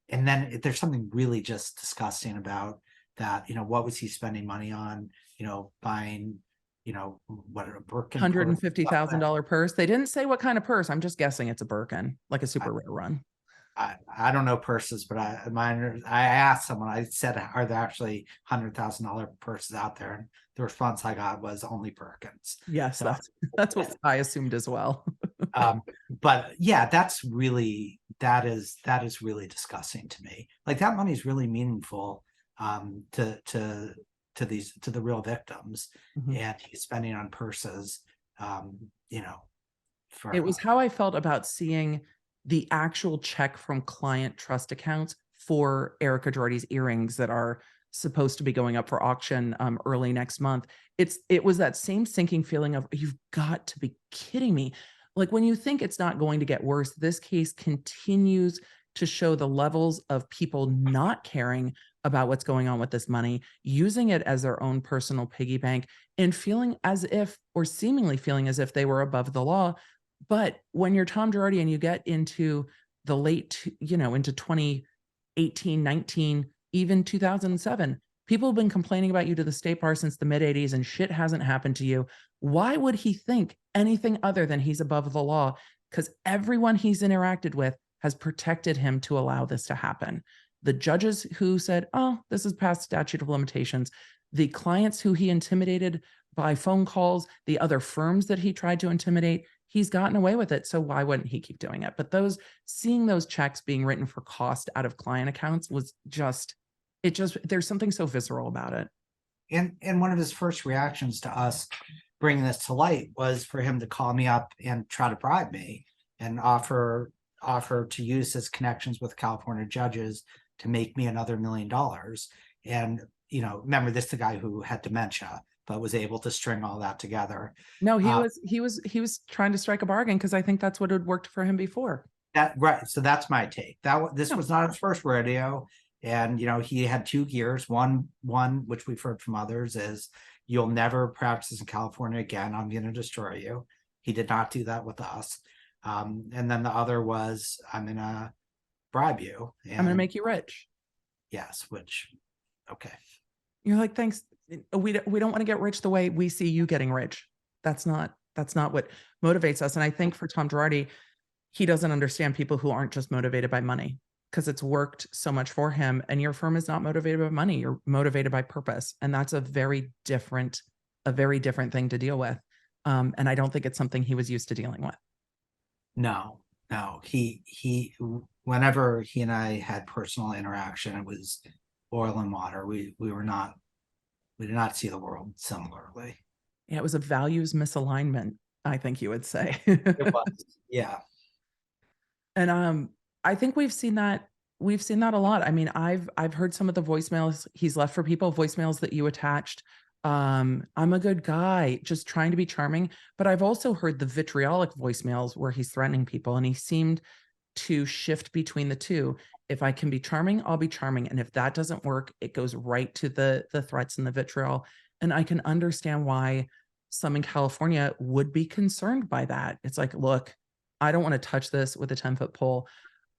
then there's something really just disgusting about that. You know, what was he spending money on? You know, buying, you know, what, a Birkin $150,000 purse. They didn't say what kind of purse. I'm just guessing it's a Birkin, like a super rare run. I don't know purses, but I asked someone, I said, are there actually $100,000 purses out there? And the response I got was only Birkins. Yes, So, that's what I assumed as well. But yeah, that is really disgusting to me. Like, that money is really meaningful to the real victims, and he's spending on purses, you know. It was how I felt about seeing the actual check from client trust accounts for Erika Girardi's earrings that are supposed to be going up for auction early next month. It was that same sinking feeling of, you've got to be kidding me. Like, when you think it's not going to get worse, this case continues to show the levels of people not caring about what's going on with this money, using it as their own personal piggy bank, and feeling as if, or seemingly feeling as if, they were above the law. But when you're Tom Girardi and you get into the into 2018, 19, even 2007, people have been complaining about you to the state bar since the mid 80s, and shit hasn't happened to you. Why would he think anything other than he's above the law? Because everyone he's interacted with has protected him to allow this to happen. The judges who said, oh, this is past statute of limitations, the clients who he intimidated by phone calls, the other firms that he tried to intimidate, he's gotten away with it. So why wouldn't he keep doing it? But seeing those checks being written for cost out of client accounts was there's something so visceral about it. And one of his first reactions to us bringing this to light was for him to call me up and try to bribe me and offer offer to use his connections with California judges to make me another $1 million. And, you know, remember, this is the guy who had dementia, but was able to string all that together. No, he was trying to strike a bargain, because I think that's what had worked for him before. Right. So that's my take. This Yeah. was not his first rodeo. And, you know, he had 2 gears. One, which we've heard from others, is you'll never practice in California again. I'm going to destroy you. He did not do that with us. And then the other was, I'm going to bribe you. And I'm going to make you rich. yes, which, okay. You're like, thanks. We don't want to get rich the way we see you getting rich. That's not what motivates us. And I think for Tom Girardi, he doesn't understand people who aren't just motivated by money, because it's worked so much for him. And your firm is not motivated by money. You're motivated by purpose. And that's a very different thing to deal with. And I don't think it's something he was used to dealing with. No. He whenever he and I had personal interaction, it was oil and water. We did not see the world similarly. Yeah, it was a values misalignment, I think you would say. It was, yeah. And I think we've seen that a lot. I mean, I've heard some of the voicemails he's left for people, voicemails that you attached. I'm a good guy, just trying to be charming. But I've also heard the vitriolic voicemails where he's threatening people, and he seemed to shift between the two. If I can be charming, I'll be charming. And if that doesn't work, it goes right to the threats and the vitriol. And I can understand why some in California would be concerned by that. It's like, look, I don't want to touch this with a 10-foot pole.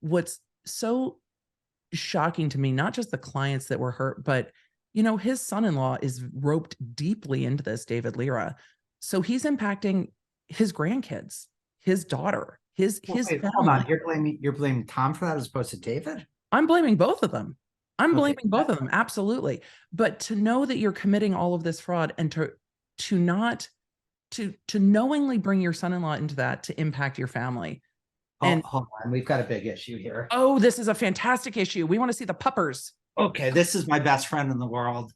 What's so shocking to me, not just the clients that were hurt, but, you know, his son-in-law is roped deeply into this, David Lira. So he's impacting his grandkids, his daughter, his Wait, family. hold on. You're blaming Tom for that as opposed to David? I'm blaming both of them. I'm Okay. blaming both of them. Absolutely. But to know that you're committing all of this fraud, and to knowingly bring your son-in-law into that to impact your family. And hold on, we've got a big issue here. oh, this is a fantastic issue. We want to see the puppers. Okay, this is my best friend in the world.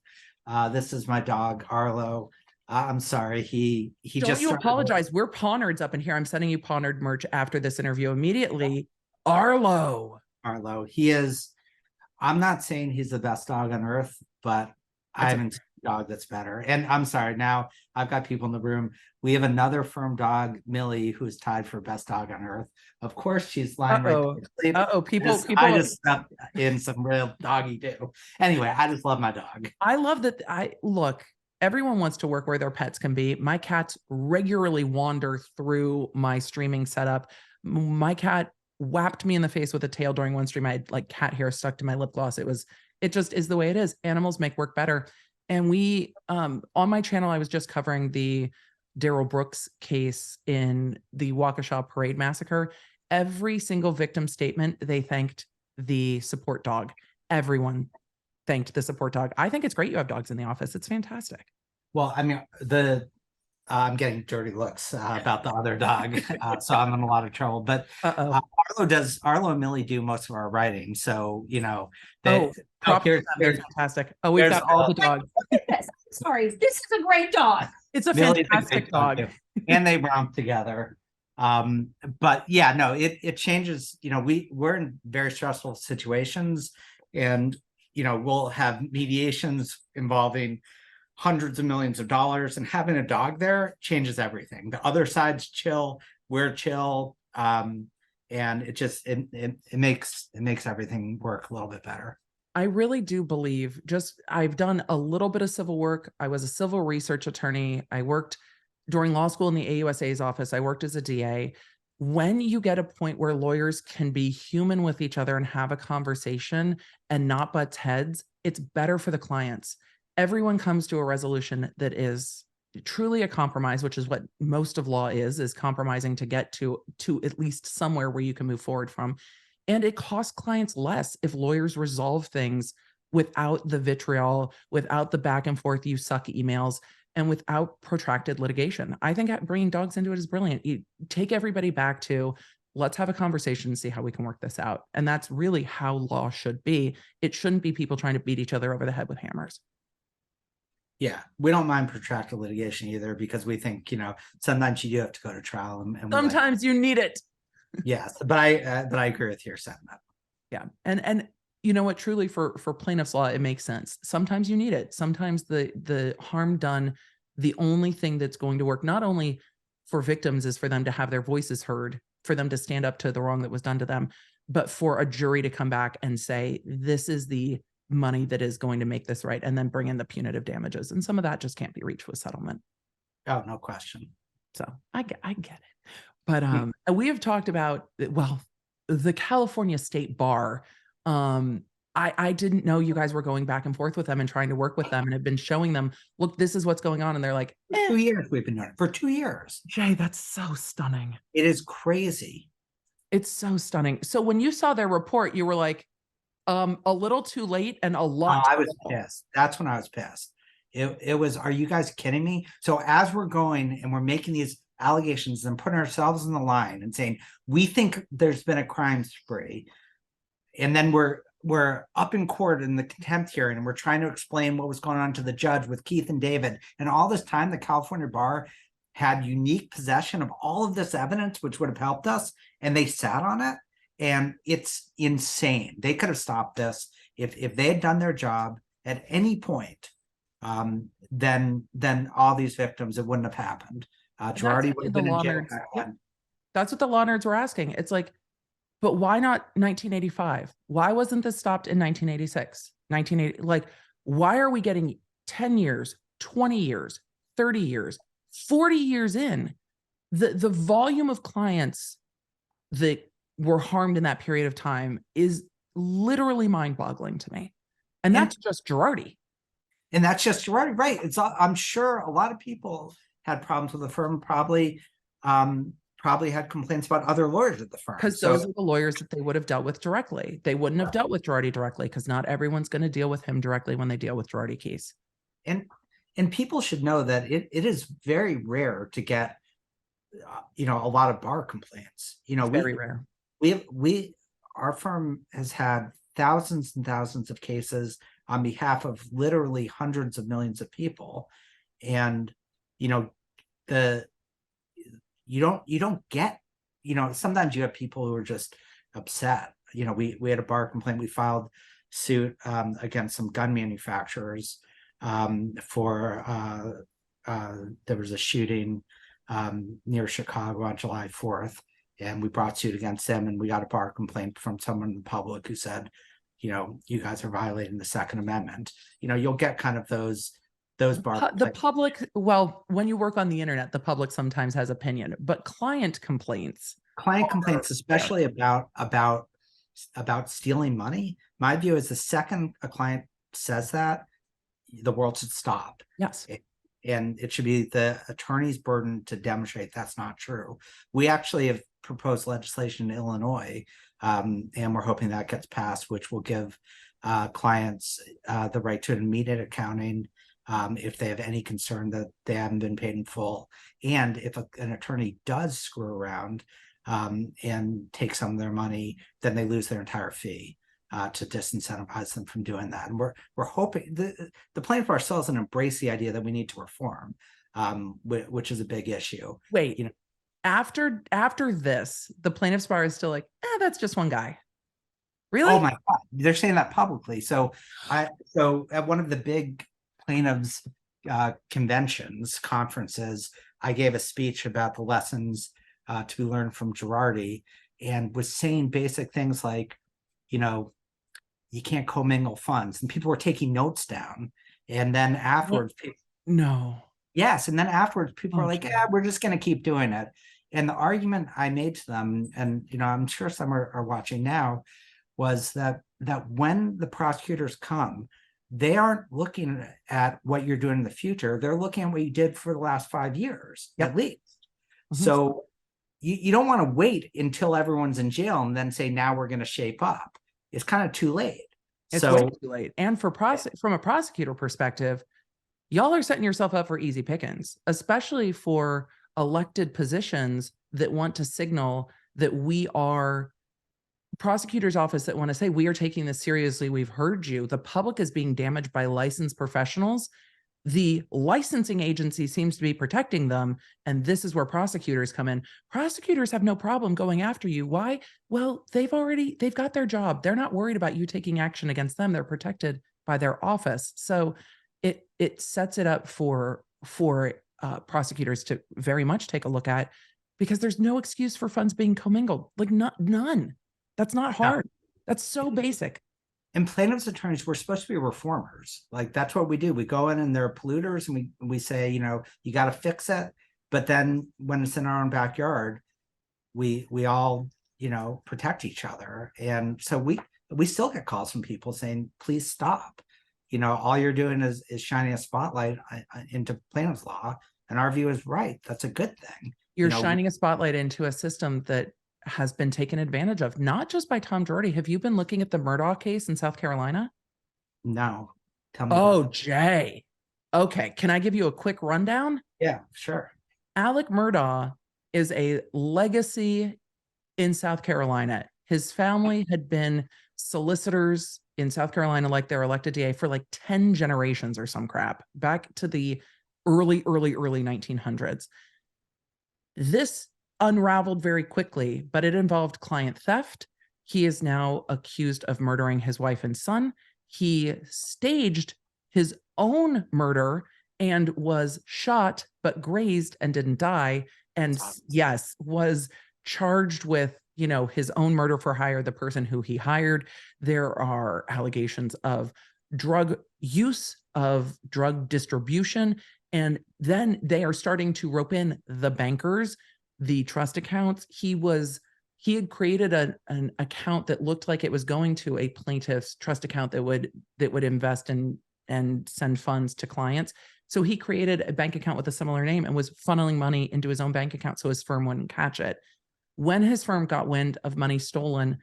This is my dog, Arlo. I'm sorry, he Don't just you started- apologize. We're Pawnards up in here. I'm sending you Pawnard merch after this interview immediately. Arlo. He is, I'm not saying he's the best dog on earth, but I haven't seen a dog that's better. And I'm sorry, now I've got people in the room. We have another firm dog, Millie, who's tied for best dog on earth. Of course, she's lying right there. People. I just stepped in some real doggy do. Anyway, I just love my dog. I love that. Look, everyone wants to work where their pets can be. My cats regularly wander through my streaming setup. My cat whapped me in the face with a tail during one stream. I had like cat hair stuck to my lip gloss. It just is the way it is. Animals make work better. And we, on my channel, I was just covering the Darrell Brooks case in the Waukesha Parade massacre. Every single victim statement, they thanked the support dog. Everyone thanked the support dog. I think it's great you have dogs in the office. It's fantastic. Well, I mean, I'm getting dirty looks about the other dog, so I'm in a lot of trouble. But Arlo and Millie do most of our writing, so you know. They're fantastic. Oh, we've got all the dogs. Sorry, this is a great dog. It's a fantastic dog. And they romp together. But yeah, no, it changes. You know, we're in very stressful situations, and you know, we'll have mediations involving hundreds of millions of dollars, and having a dog there changes everything. The other side's chill, we're chill, and it makes everything work a little bit better. I really do believe, I've done a little bit of civil work. I was a civil research attorney. I worked during law school in the AUSA's office. I worked as a DA. When you get a point where lawyers can be human with each other and have a conversation and not butt heads, it's better for the clients. Everyone comes to a resolution that is truly a compromise, which is what most of law is compromising to get to at least somewhere where you can move forward from. And it costs clients less if lawyers resolve things without the vitriol, without the back and forth you suck emails, and without protracted litigation. I think bringing dogs into it is brilliant. You take everybody back to, let's have a conversation and see how we can work this out. And that's really how law should be. It shouldn't be people trying to beat each other over the head with hammers. Yeah, we don't mind protracted litigation either, because we think, you know, sometimes you do have to go to trial. And sometimes you need it. Yes, but I agree with your sentiment. Yeah. And you know what, truly for plaintiff's law, it makes sense. Sometimes you need it. Sometimes the harm done, the only thing that's going to work, not only for victims, is for them to have their voices heard, for them to stand up to the wrong that was done to them, but for a jury to come back and say, this is the money that is going to make this right, and then bring in the punitive damages. And some of that just can't be reached with settlement. Oh, no question. So I get it. But we have talked about, well, the California State Bar. I didn't know you guys were going back and forth with them and trying to work with them, and have been showing them, look, this is what's going on. And they're like, For 2 years we've been doing it. For 2 years. Jay, that's so stunning. It is crazy. It's so stunning. So when you saw their report, you were like, a little too late and a lot. I was pissed. That's when I was pissed. It was, are you guys kidding me? So as we're going and we're making these allegations and putting ourselves in the line and saying, we think there's been a crime spree. And then we're up in court in the contempt hearing, and we're trying to explain what was going on to the judge with Keith and David. And all this time, the California Bar had unique possession of all of this evidence, which would have helped us. And they sat on it. And it's insane. They could have stopped this if they had done their job at any point. Then all these victims, it wouldn't have happened. Girardi would have been in jail. That's what the law nerds were asking. It's like, but why not 1985? Why wasn't this stopped in 1986? 1980? Like, why are we getting 10 years, 20 years, 30 years, 40 years in? The volume of clients that were harmed in that period of time is literally mind-boggling to me. And that's just Girardi. And that's just Girardi, right? I'm sure a lot of people had problems with the firm, probably had complaints about other lawyers at the firm. Because those are the lawyers that they would have dealt with directly. They wouldn't have dealt with Girardi directly, because not everyone's going to deal with him directly when they deal with Girardi keys. And people should know that it is very rare to get, a lot of bar complaints. Very rare. Our firm has had thousands and thousands of cases on behalf of literally hundreds of millions of people. And, you don't get, sometimes you have people who are just upset. We had a bar complaint. We filed suit against some gun manufacturers for there was a shooting near Chicago on July 4th. And we brought suit against them, and we got a bar complaint from someone in the public who said, you guys are violating the Second Amendment. You'll get kind of those bar. The public, well, when you work on the internet, the public sometimes has opinion, but client complaints, especially about stealing money. My view is the second a client says that, the world should stop. Yes. And it should be the attorney's burden to demonstrate that's not true. We actually have proposed legislation in Illinois, and we're hoping that gets passed, which will give clients the right to immediate accounting if they have any concern that they haven't been paid in full. And if an attorney does screw around and take some of their money, then they lose their entire fee to disincentivize them from doing that. And we're hoping the plaintiff ourselves and embrace the idea that we need to reform, which is a big issue. Wait, after this, the plaintiff's bar is still like, that's just one guy. Really? Oh my God, they're saying that publicly. So at one of the big plaintiffs conferences, I gave a speech about the lessons to be learned from Girardi, and was saying basic things like, you can't commingle funds, and people were taking notes down. And then afterwards, yes. And then afterwards, people are like, we're just going to keep doing it. And the argument I made to them, and, I'm sure some are watching now, was that when the prosecutors come, they aren't looking at what you're doing in the future. They're looking at what you did for the last 5 years, at least. Mm-hmm. So you don't want to wait until everyone's in jail and then say, now we're going to shape up. It's kind of too late. It's way too late. And from a prosecutor perspective, y'all are setting yourself up for easy pickings, especially for elected positions that want to signal that we are prosecutor's office, that want to say, we are taking this seriously. We've heard you. The public is being damaged by licensed professionals. the licensing agency seems to be protecting them. And this is where prosecutors come in. Prosecutors have no problem going after you. Why? Well, they've got their job. They're not worried about you taking action against them. They're protected by their office. So it sets it up for prosecutors to very much take a look at, because there's no excuse for funds being commingled. Like none. That's not hard. That's so basic. And plaintiffs' attorneys, we're supposed to be reformers. Like, that's what we do. We go in and they're polluters, and we say, you know, you got to fix it. But then when it's in our own backyard, we all, you know, protect each other. And so we still get calls from people saying, please stop. You know, all you're doing is shining a spotlight into plaintiff's law. And our view is right. That's a good thing. You're shining a spotlight into a system that has been taken advantage of, not just by Tom Girardi. Have you been looking at the Murdaugh case in South Carolina? No. Tell me. Oh, Jay. Okay. Can I give you a quick rundown? Yeah, sure. Alec Murdaugh is a legacy in South Carolina. His family had been solicitors in South Carolina, like their elected DA, for like 10 generations or some crap, back to the early 1900s. This unraveled very quickly, but it involved client theft. He is now accused of murdering his wife and son. He staged his own murder and was shot, but grazed and didn't die. And yes, was charged with, you know, his own murder for hire, the person who he hired. There are allegations of drug use, of drug distribution. And then they are starting to rope in the bankers, the trust accounts. He had created an account that looked like it was going to a plaintiff's trust account that would invest in and send funds to clients. So he created a bank account with a similar name and was funneling money into his own bank account so his firm wouldn't catch it. When his firm got wind of money stolen,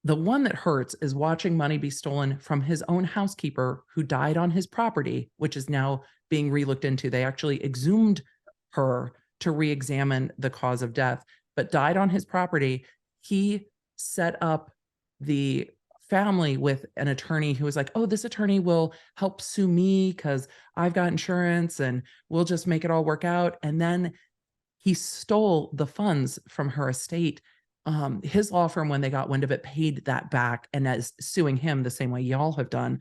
the one that hurts is watching money be stolen from his own housekeeper who died on his property, which is now being re-looked into. They actually exhumed her to re-examine the cause of death, but died on his property. He set up the family with an attorney who was like, oh, this attorney will help sue me because I've got insurance and we'll just make it all work out. And then he stole the funds from her estate. His law firm, when they got wind of it, paid that back and is suing him the same way y'all have done.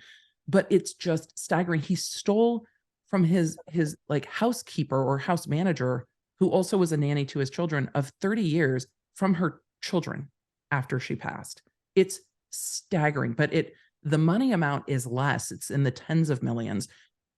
But it's just staggering. He stole from his like housekeeper or house manager, who also was a nanny to his children, of 30 years from her children after she passed. It's staggering, but the money amount is less. It's in the tens of millions,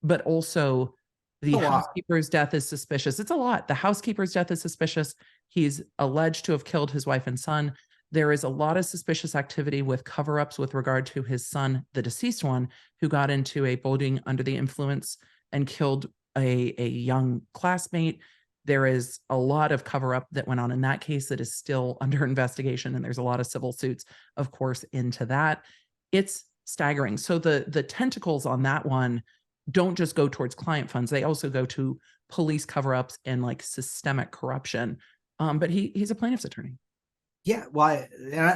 but also the housekeeper's death is suspicious. It's a lot. The housekeeper's death is suspicious. He's alleged to have killed his wife and son. There is a lot of suspicious activity with cover-ups with regard to his son, the deceased one, who got into a boating under the influence and killed a young classmate. There is a lot of cover-up that went on in that case that is still under investigation, and there's a lot of civil suits, of course, into that. It's staggering. So the tentacles on that one don't just go towards client funds. They also go to police cover-ups and like systemic corruption. But he's a plaintiff's attorney. Yeah, well,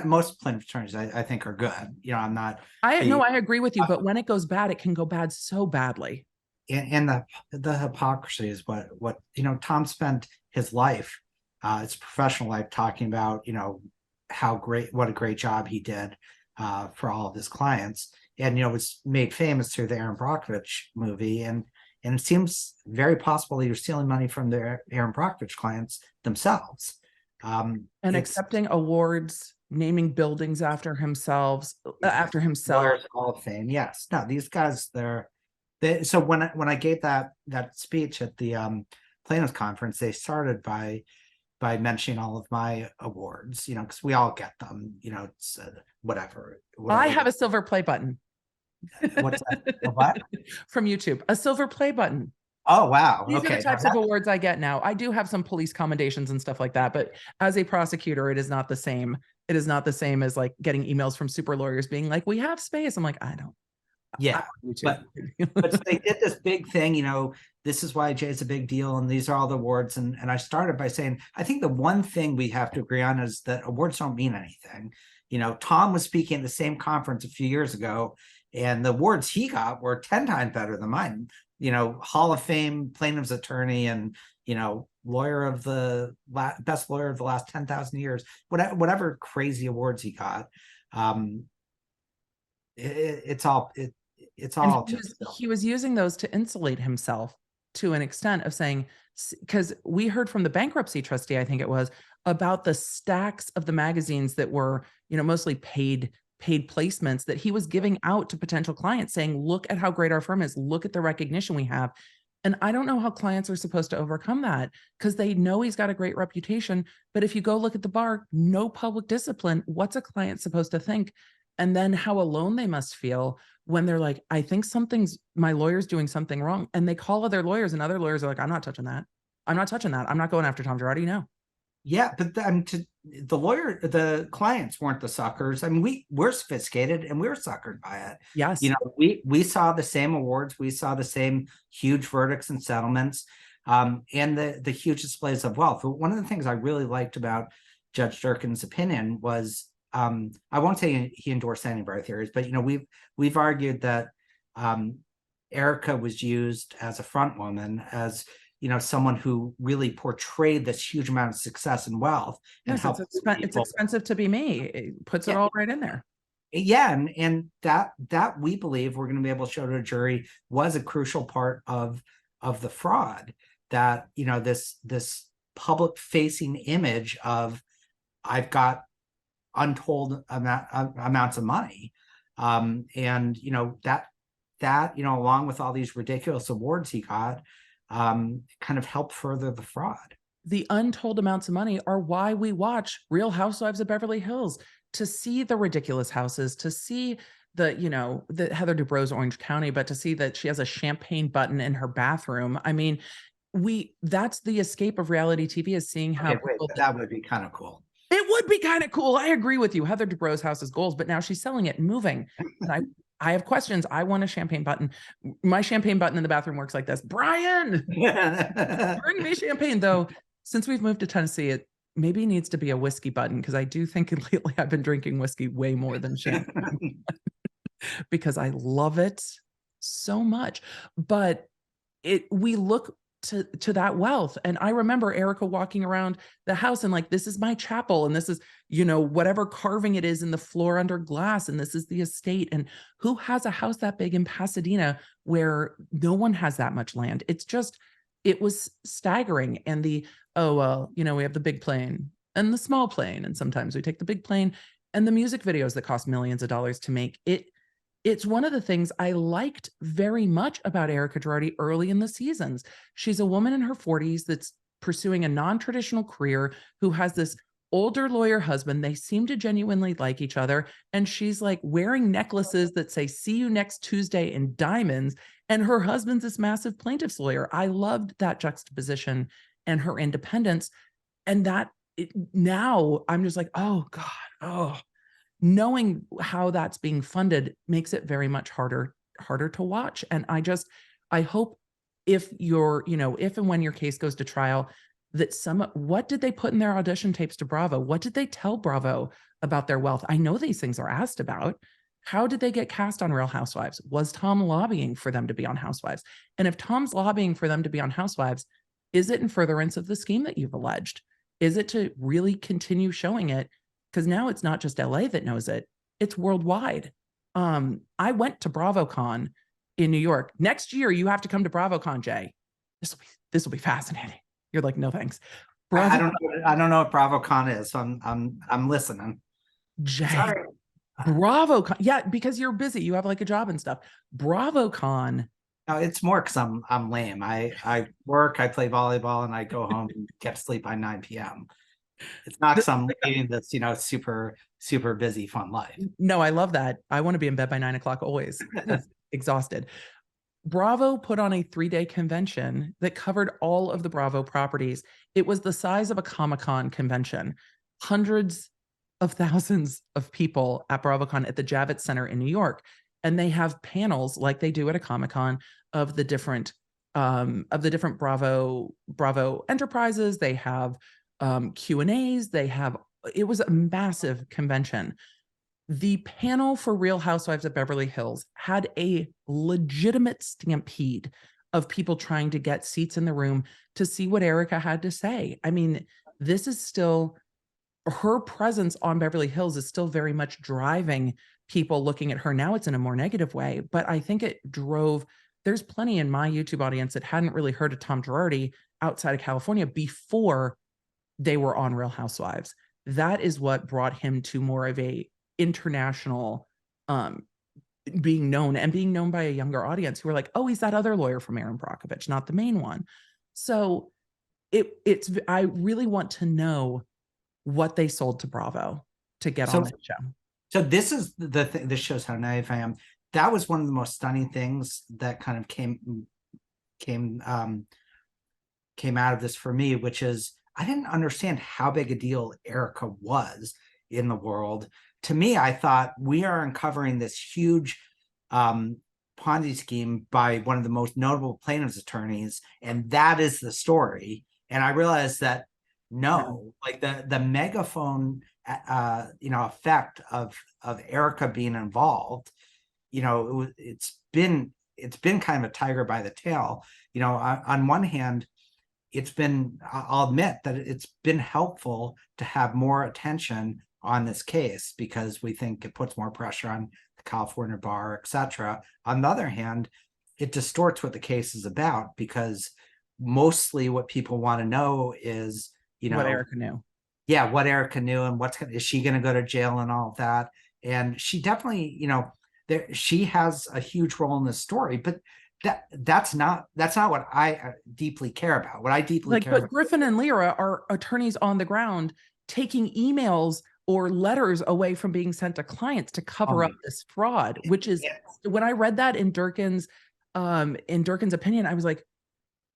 most plaintiff's attorneys I think are good. You know, I'm not. I agree with you, but when it goes bad, it can go bad so badly. And the hypocrisy is what you know. Tom spent his life, his professional life, talking about, you know, what a great job he did for all of his clients, and, you know, was made famous through the Aaron Brockovich movie, and it seems very possible he was stealing money from the Aaron Brockovich clients themselves, and accepting awards, naming buildings after himself. Lawyers Hall of Fame. Yes, no, these guys, so when I gave that speech at the plaintiffs conference, they started by mentioning all of my awards, you know, because we all get them, you know, it's whatever. I have a silver play button. What's that? What? From YouTube, a silver play button. Oh, wow. These are the types of awards I get now. I do have some police commendations and stuff like that, but as a prosecutor, it is not the same. It is not the same as like getting emails from super lawyers being like, we have space. I'm like, I don't. Yeah, but so they did this big thing, you know, this is why Jay's a big deal, and these are all the awards. And I started by saying, I think the one thing we have to agree on is that awards don't mean anything. You know, Tom was speaking at the same conference a few years ago, and the awards he got were 10 times better than mine. Hall of Fame plaintiff's attorney and, lawyer of the best lawyer of the last 10,000 years, whatever crazy awards he got. It's all And just he was using those to insulate himself to an extent of saying, because we heard from the bankruptcy trustee, I think it was, about the stacks of the magazines that were, mostly paid placements that he was giving out to potential clients, saying, look at how great our firm is, look at the recognition we have. And I don't know how clients are supposed to overcome that, because they know he's got a great reputation. But if you go look at the bar, no public discipline, what's a client supposed to think? And then how alone they must feel when they're like, I think my lawyer's doing something wrong. And they call other lawyers, and other lawyers are like, I'm not touching that. I'm not touching that. I'm not going after Tom Girardi. No. Yeah, but the clients weren't the suckers. I mean, we're sophisticated and we were suckered by it. Yes. We saw the same awards, we saw the same huge verdicts and settlements, and the huge displays of wealth. But one of the things I really liked about Judge Durkin's opinion was, I won't say he endorsed any of our theories, but we've argued that Erika was used as a front woman, as someone who really portrayed this huge amount of success and wealth. Yes, and it's expensive to be me. It puts it all right in there. Yeah, and that we believe we're going to be able to show to a jury was a crucial part of the fraud. That this public facing image of, I've got untold amounts of money, and that along with all these ridiculous awards he got, kind of helped further the fraud. The untold amounts of money are why we watch Real Housewives of Beverly Hills, to see the ridiculous houses, to see the Heather Dubrow's Orange County, but to see that she has a champagne button in her bathroom. I mean, that's the escape of reality TV, is seeing how that would be kind of cool. It would be kind of cool. I agree with you. Heather Dubrow's house is goals, but now she's selling it and moving. And I have questions. I want a champagne button. My champagne button in the bathroom works like this. Brian, bring me champagne. Though, since we've moved to Tennessee, it maybe needs to be a whiskey button, because I do think lately I've been drinking whiskey way more than champagne because I love it so much. But we look to that wealth. And I remember Erika walking around the house and like, this is my chapel. And this is, whatever carving it is in the floor under glass. And this is the estate. And who has a house that big in Pasadena where no one has that much land? It was staggering. And we have the big plane and the small plane. And sometimes we take the big plane, and the music videos that cost millions of dollars to make it. It's one of the things I liked very much about Erika Girardi early in the seasons. She's a woman in her 40s that's pursuing a non-traditional career, who has this older lawyer husband. They seem to genuinely like each other. And she's like wearing necklaces that say, see you next Tuesday, in diamonds. And her husband's this massive plaintiff's lawyer. I loved that juxtaposition and her independence. And now I'm just like, oh God, knowing how that's being funded makes it very much harder to watch. And I hope if and when your case goes to trial, that what did they put in their audition tapes to Bravo? What did they tell Bravo about their wealth? I know these things are asked about. How did they get cast on Real Housewives? Was Tom lobbying for them to be on Housewives? And if Tom's lobbying for them to be on Housewives, is it in furtherance of the scheme that you've alleged? Is it to really continue showing it? Because now it's not just LA that knows it, it's worldwide. I went to BravoCon in New York. Next year, you have to come to BravoCon, Jay. This will be fascinating. You're like, no, thanks. I don't know what BravoCon is. So I'm listening. Jay, sorry. BravoCon. Yeah, because you're busy. You have like a job and stuff. BravoCon. No, it's more because I'm lame. I work, I play volleyball, and I go home and get to sleep by 9 p.m. It's not because I'm leading this, super, super busy, fun life. No, I love that. I want to be in bed by 9 o'clock always. Exhausted. Bravo put on a 3-day convention that covered all of the Bravo properties. It was the size of a Comic-Con convention. Hundreds of thousands of people at BravoCon at the Javits Center in New York. And they have panels like they do at a Comic-Con of the different Bravo enterprises. They have Q&As. It was a massive convention. The panel for Real Housewives of Beverly Hills had a legitimate stampede of people trying to get seats in the room to see what Erika had to say. I mean, this is still her presence on Beverly Hills is still very much driving people looking at her. Now it's in a more negative way, but I think it drove, there's plenty in my YouTube audience that hadn't really heard of Tom Girardi outside of California before they were on Real Housewives. That is what brought him to more of a international being known, and being known by a younger audience who were like, oh, he's that other lawyer from Aaron Brockovich, not the main one. So it's I really want to know what they sold to Bravo to get on the show. So this is the thing. This shows how naive I am. That was one of the most stunning things that kind of came out of this for me, which is I didn't understand how big a deal Erika was in the world. To me, I thought we are uncovering this huge Ponzi scheme by one of the most notable plaintiff's attorneys, and that is the story. And I realized that no, like the megaphone effect of Erika being involved, it's been kind of a tiger by the tail. On one hand, I'll admit that it's been helpful to have more attention on this case because we think it puts more pressure on the California bar, etc. On the other hand, it distorts what the case is about, because mostly what people want to know is, what Erika knew. Yeah, what Erika knew, and is she going to go to jail and all of that. And she definitely, she has a huge role in this story, but that's not what I deeply care about. What I deeply care about. Griffin and Lyra are attorneys on the ground taking emails or letters away from being sent to clients to cover up this fraud, which is, when I read that in Durkin's opinion, I was like,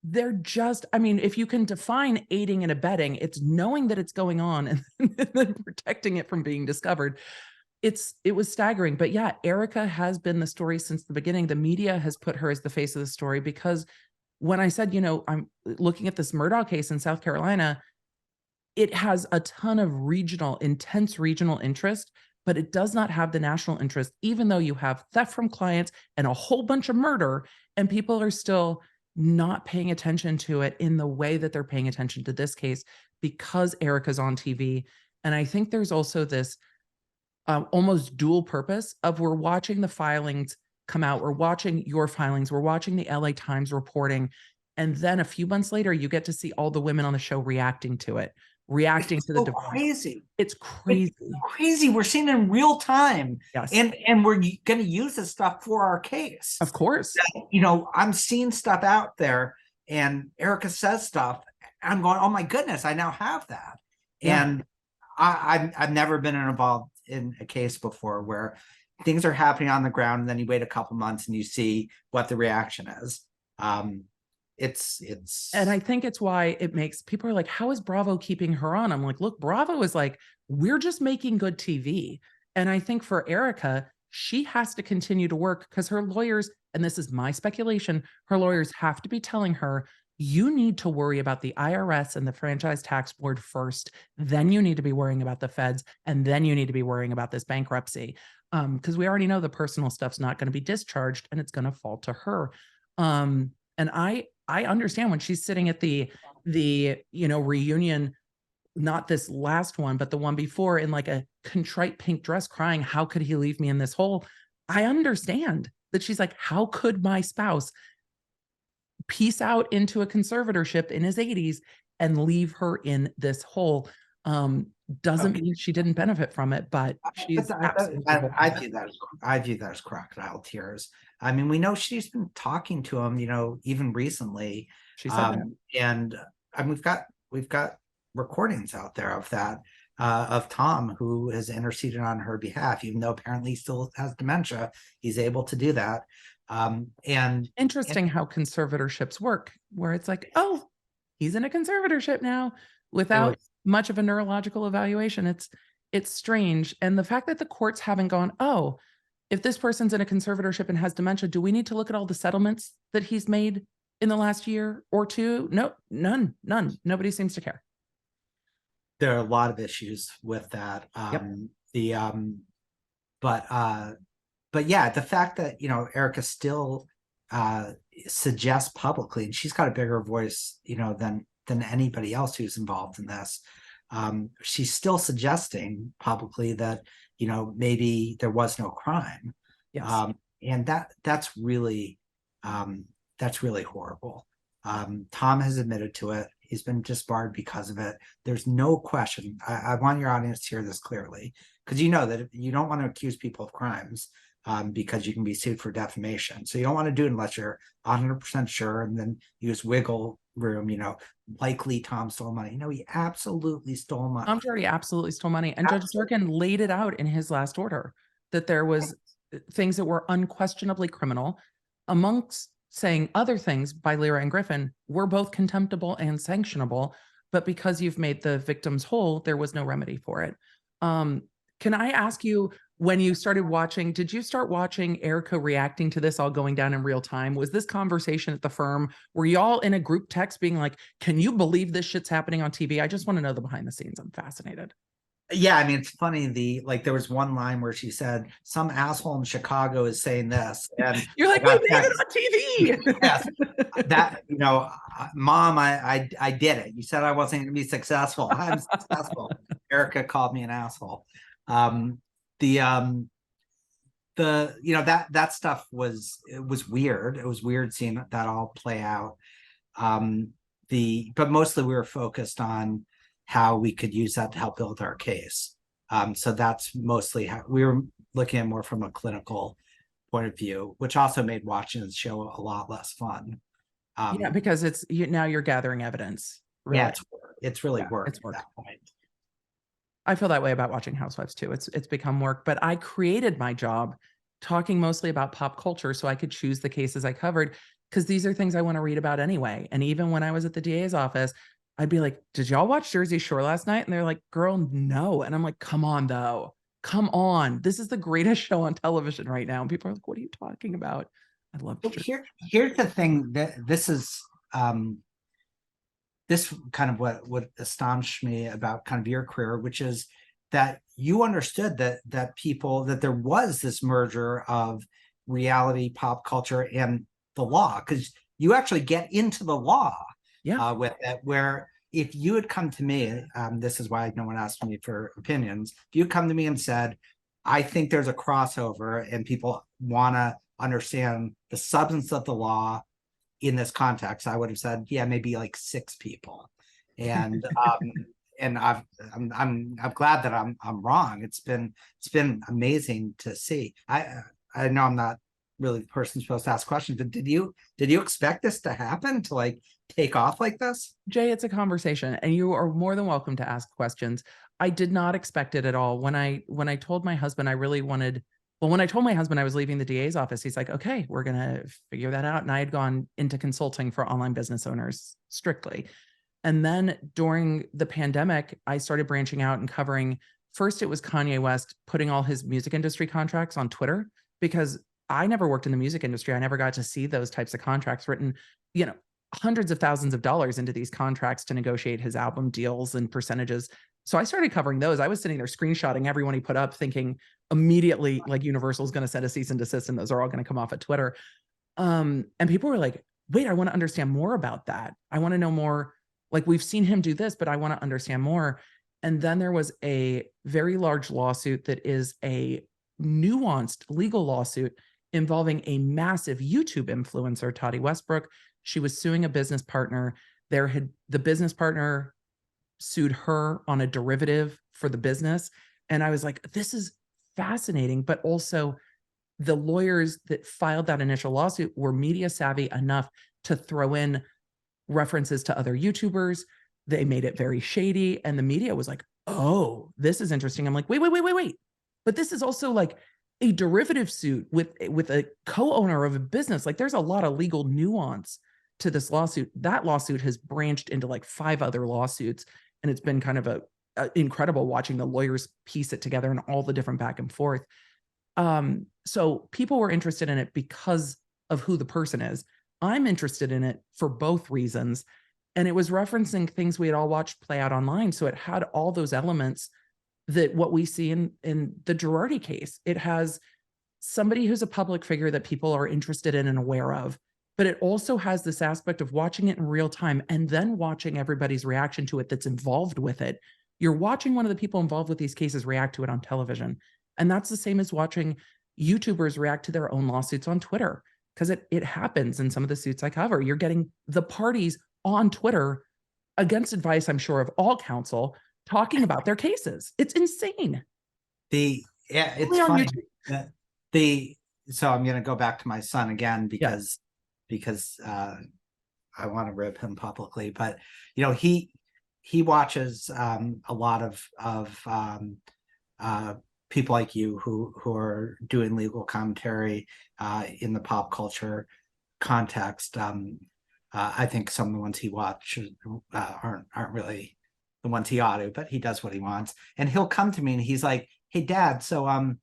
they're just, I mean, if you can define aiding and abetting, it's knowing that it's going on and then protecting it from being discovered. It was staggering. But yeah, Erika has been the story since the beginning. The media has put her as the face of the story, because when I said, I'm looking at this Murdaugh case in South Carolina, it has a ton of intense regional interest, but it does not have the national interest, even though you have theft from clients and a whole bunch of murder, and people are still not paying attention to it in the way that they're paying attention to this case because Erika's on TV. And I think there's also this almost dual purpose of, we're watching the filings come out, we're watching your filings, we're watching the LA Times reporting, and then a few months later, you get to see all the women on the show reacting to it, reacting to the divorce. Crazy. It's crazy. It's crazy. We're seeing it in real time. Yes. And we're going to use this stuff for our case. Of course. I'm seeing stuff out there, and Erika says stuff. I'm going, oh my goodness, I now have that. Yeah. And I've never been involved in a case before where things are happening on the ground, and then you wait a couple months and you see what the reaction is. And I think it's why it makes people are like, how is Bravo keeping her on? I'm like, look, Bravo is like, we're just making good TV. And I think for Erika, she has to continue to work because her lawyers, and this is my speculation, her lawyers have to be telling her, you need to worry about the IRS and the Franchise Tax Board first. Then you need to be worrying about the feds. And then you need to be worrying about this bankruptcy. Because we already know the personal stuff's not going to be discharged and it's going to fall to her. And I understand when she's sitting at the reunion, not this last one, but the one before, in like a contrite pink dress crying, how could he leave me in this hole? I understand that she's like, how could my spouse piece out into a conservatorship in his 80s and leave her in this hole? Doesn't mean she didn't benefit from it, but she's I view that as crocodile tears. I mean, we know she's been talking to him, even recently. She said and we've got recordings out there of that, of Tom, who has interceded on her behalf, even though apparently he still has dementia. He's able to do that. And interesting how conservatorships work, where it's like, oh, he's in a conservatorship now without much of a neurological evaluation. It's strange. And the fact that the courts haven't gone, oh, if this person's in a conservatorship and has dementia, do we need to look at all the settlements that he's made in the last year or two? No, none. Nobody seems to care. There are a lot of issues with that. But yeah, the fact that, Erika still suggest publicly, and she's got a bigger voice, than anybody else who's involved in this. She's still suggesting publicly that, maybe there was no crime. Yes. And that's really horrible. Tom has admitted to it. He's been disbarred because of it. There's no question. I want your audience to hear this clearly, because you know that you don't want to accuse people of crimes, because you can be sued for defamation. So you don't want to do it unless you're 100% sure, and then use wiggle room, likely Tom stole money. No, he absolutely stole money. Tom Girardi absolutely stole money. And Judge Durkin laid it out in his last order that there was things that were unquestionably criminal, amongst saying other things by Lyra and Griffin were both contemptible and sanctionable, but because you've made the victims whole, there was no remedy for it. Can I ask you, when you started watching, did you start watching Erika reacting to this all going down in real time? Was this conversation at the firm? Were y'all in a group text being like, can you believe this shit's happening on TV? I just want to know the behind the scenes. I'm fascinated. Yeah, I mean, it's funny. There was one line where she said, "Some asshole in Chicago is saying this," and you're like, we made it on TV. Yes, that Mom, I did it. You said I wasn't going to be successful. I'm successful. Erika called me an asshole. That stuff was weird. It was weird seeing that all play out. But mostly we were focused on how we could use that to help build our case. So that's mostly how we were looking at, more from a clinical point of view, which also made watching the show a lot less fun. Yeah, because now you're gathering evidence. Really. Yeah, it's really work. It's work. At that point. I feel that way about watching Housewives too. It's become work, but I created my job talking mostly about pop culture so I could choose the cases I covered, because these are things I want to read about anyway. And even when I was at the DA's office, I'd be like, did y'all watch Jersey Shore last night? And they're like, girl, no. And I'm like, come on, though. Come on. This is the greatest show on television right now. And people are like, what are you talking about? I love it. Here's the thing, that this is this kind of what astonished me about kind of your career, which is that you understood that there was this merger of reality, pop culture, and the law, because you actually get into the law. Yeah. With it, where if you had come to me, this is why no one asked me for opinions. If you come to me and said, I think there's a crossover and people want to understand the substance of the law in this context, I would have said, yeah, maybe like 6 people. And and I'm glad that I'm wrong. It's been amazing to see. I know I'm not really the person supposed to ask questions, but did you expect this to happen, to like take off like this? Jay, it's a conversation, and you are more than welcome to ask questions. I did not expect it at all. When I told my husband I really wanted, when I told my husband I was leaving the DA's office, he's like, okay, we're going to figure that out. And I had gone into consulting for online business owners strictly. And then during the pandemic, I started branching out and covering, first it was Kanye West putting all his music industry contracts on Twitter, because I never worked in the music industry. I never got to see those types of contracts written, hundreds of thousands of dollars into these contracts to negotiate his album deals and percentages. So I started covering those. I was sitting there screenshotting everyone he put up, thinking immediately like Universal is going to send a cease and desist, and those are all going to come off at Twitter. And people were like, wait, I want to understand more about that. I want to know more. Like, we've seen him do this, but I want to understand more. And then there was a very large lawsuit that is a nuanced legal lawsuit involving a massive YouTube influencer, Toddy Westbrook. She was suing a business partner. The business partner sued her on a derivative for the business. And I was like, this is fascinating. But also, the lawyers that filed that initial lawsuit were media savvy enough to throw in references to other YouTubers. They made it very shady. And the media was like, oh, this is interesting. I'm like, wait. But this is also like a derivative suit with a co-owner of a business. Like, there's a lot of legal nuance to this lawsuit. That lawsuit has branched into like 5 other lawsuits. And it's been kind of a incredible watching the lawyers piece it together and all the different back and forth. So people were interested in it because of who the person is. I'm interested in it for both reasons. And it was referencing things we had all watched play out online. So it had all those elements that what we see in the Girardi case. It has somebody who's a public figure that people are interested in and aware of, but it also has this aspect of watching it in real time and then watching everybody's reaction to it that's involved with it. You're watching one of the people involved with these cases react to it on television. And that's the same as watching YouTubers react to their own lawsuits on Twitter, because it happens in some of the suits I cover. You're getting the parties on Twitter against advice, I'm sure, of all counsel, talking about their cases. It's insane. It's Only on funny YouTube. that so I'm going to go back to my son again because I want to rip him publicly, but he watches a lot of people like you who are doing legal commentary in the pop culture context. I think some of the ones he watches aren't really the ones he ought to, but he does what he wants. And he'll come to me and he's like, "Hey, Dad, so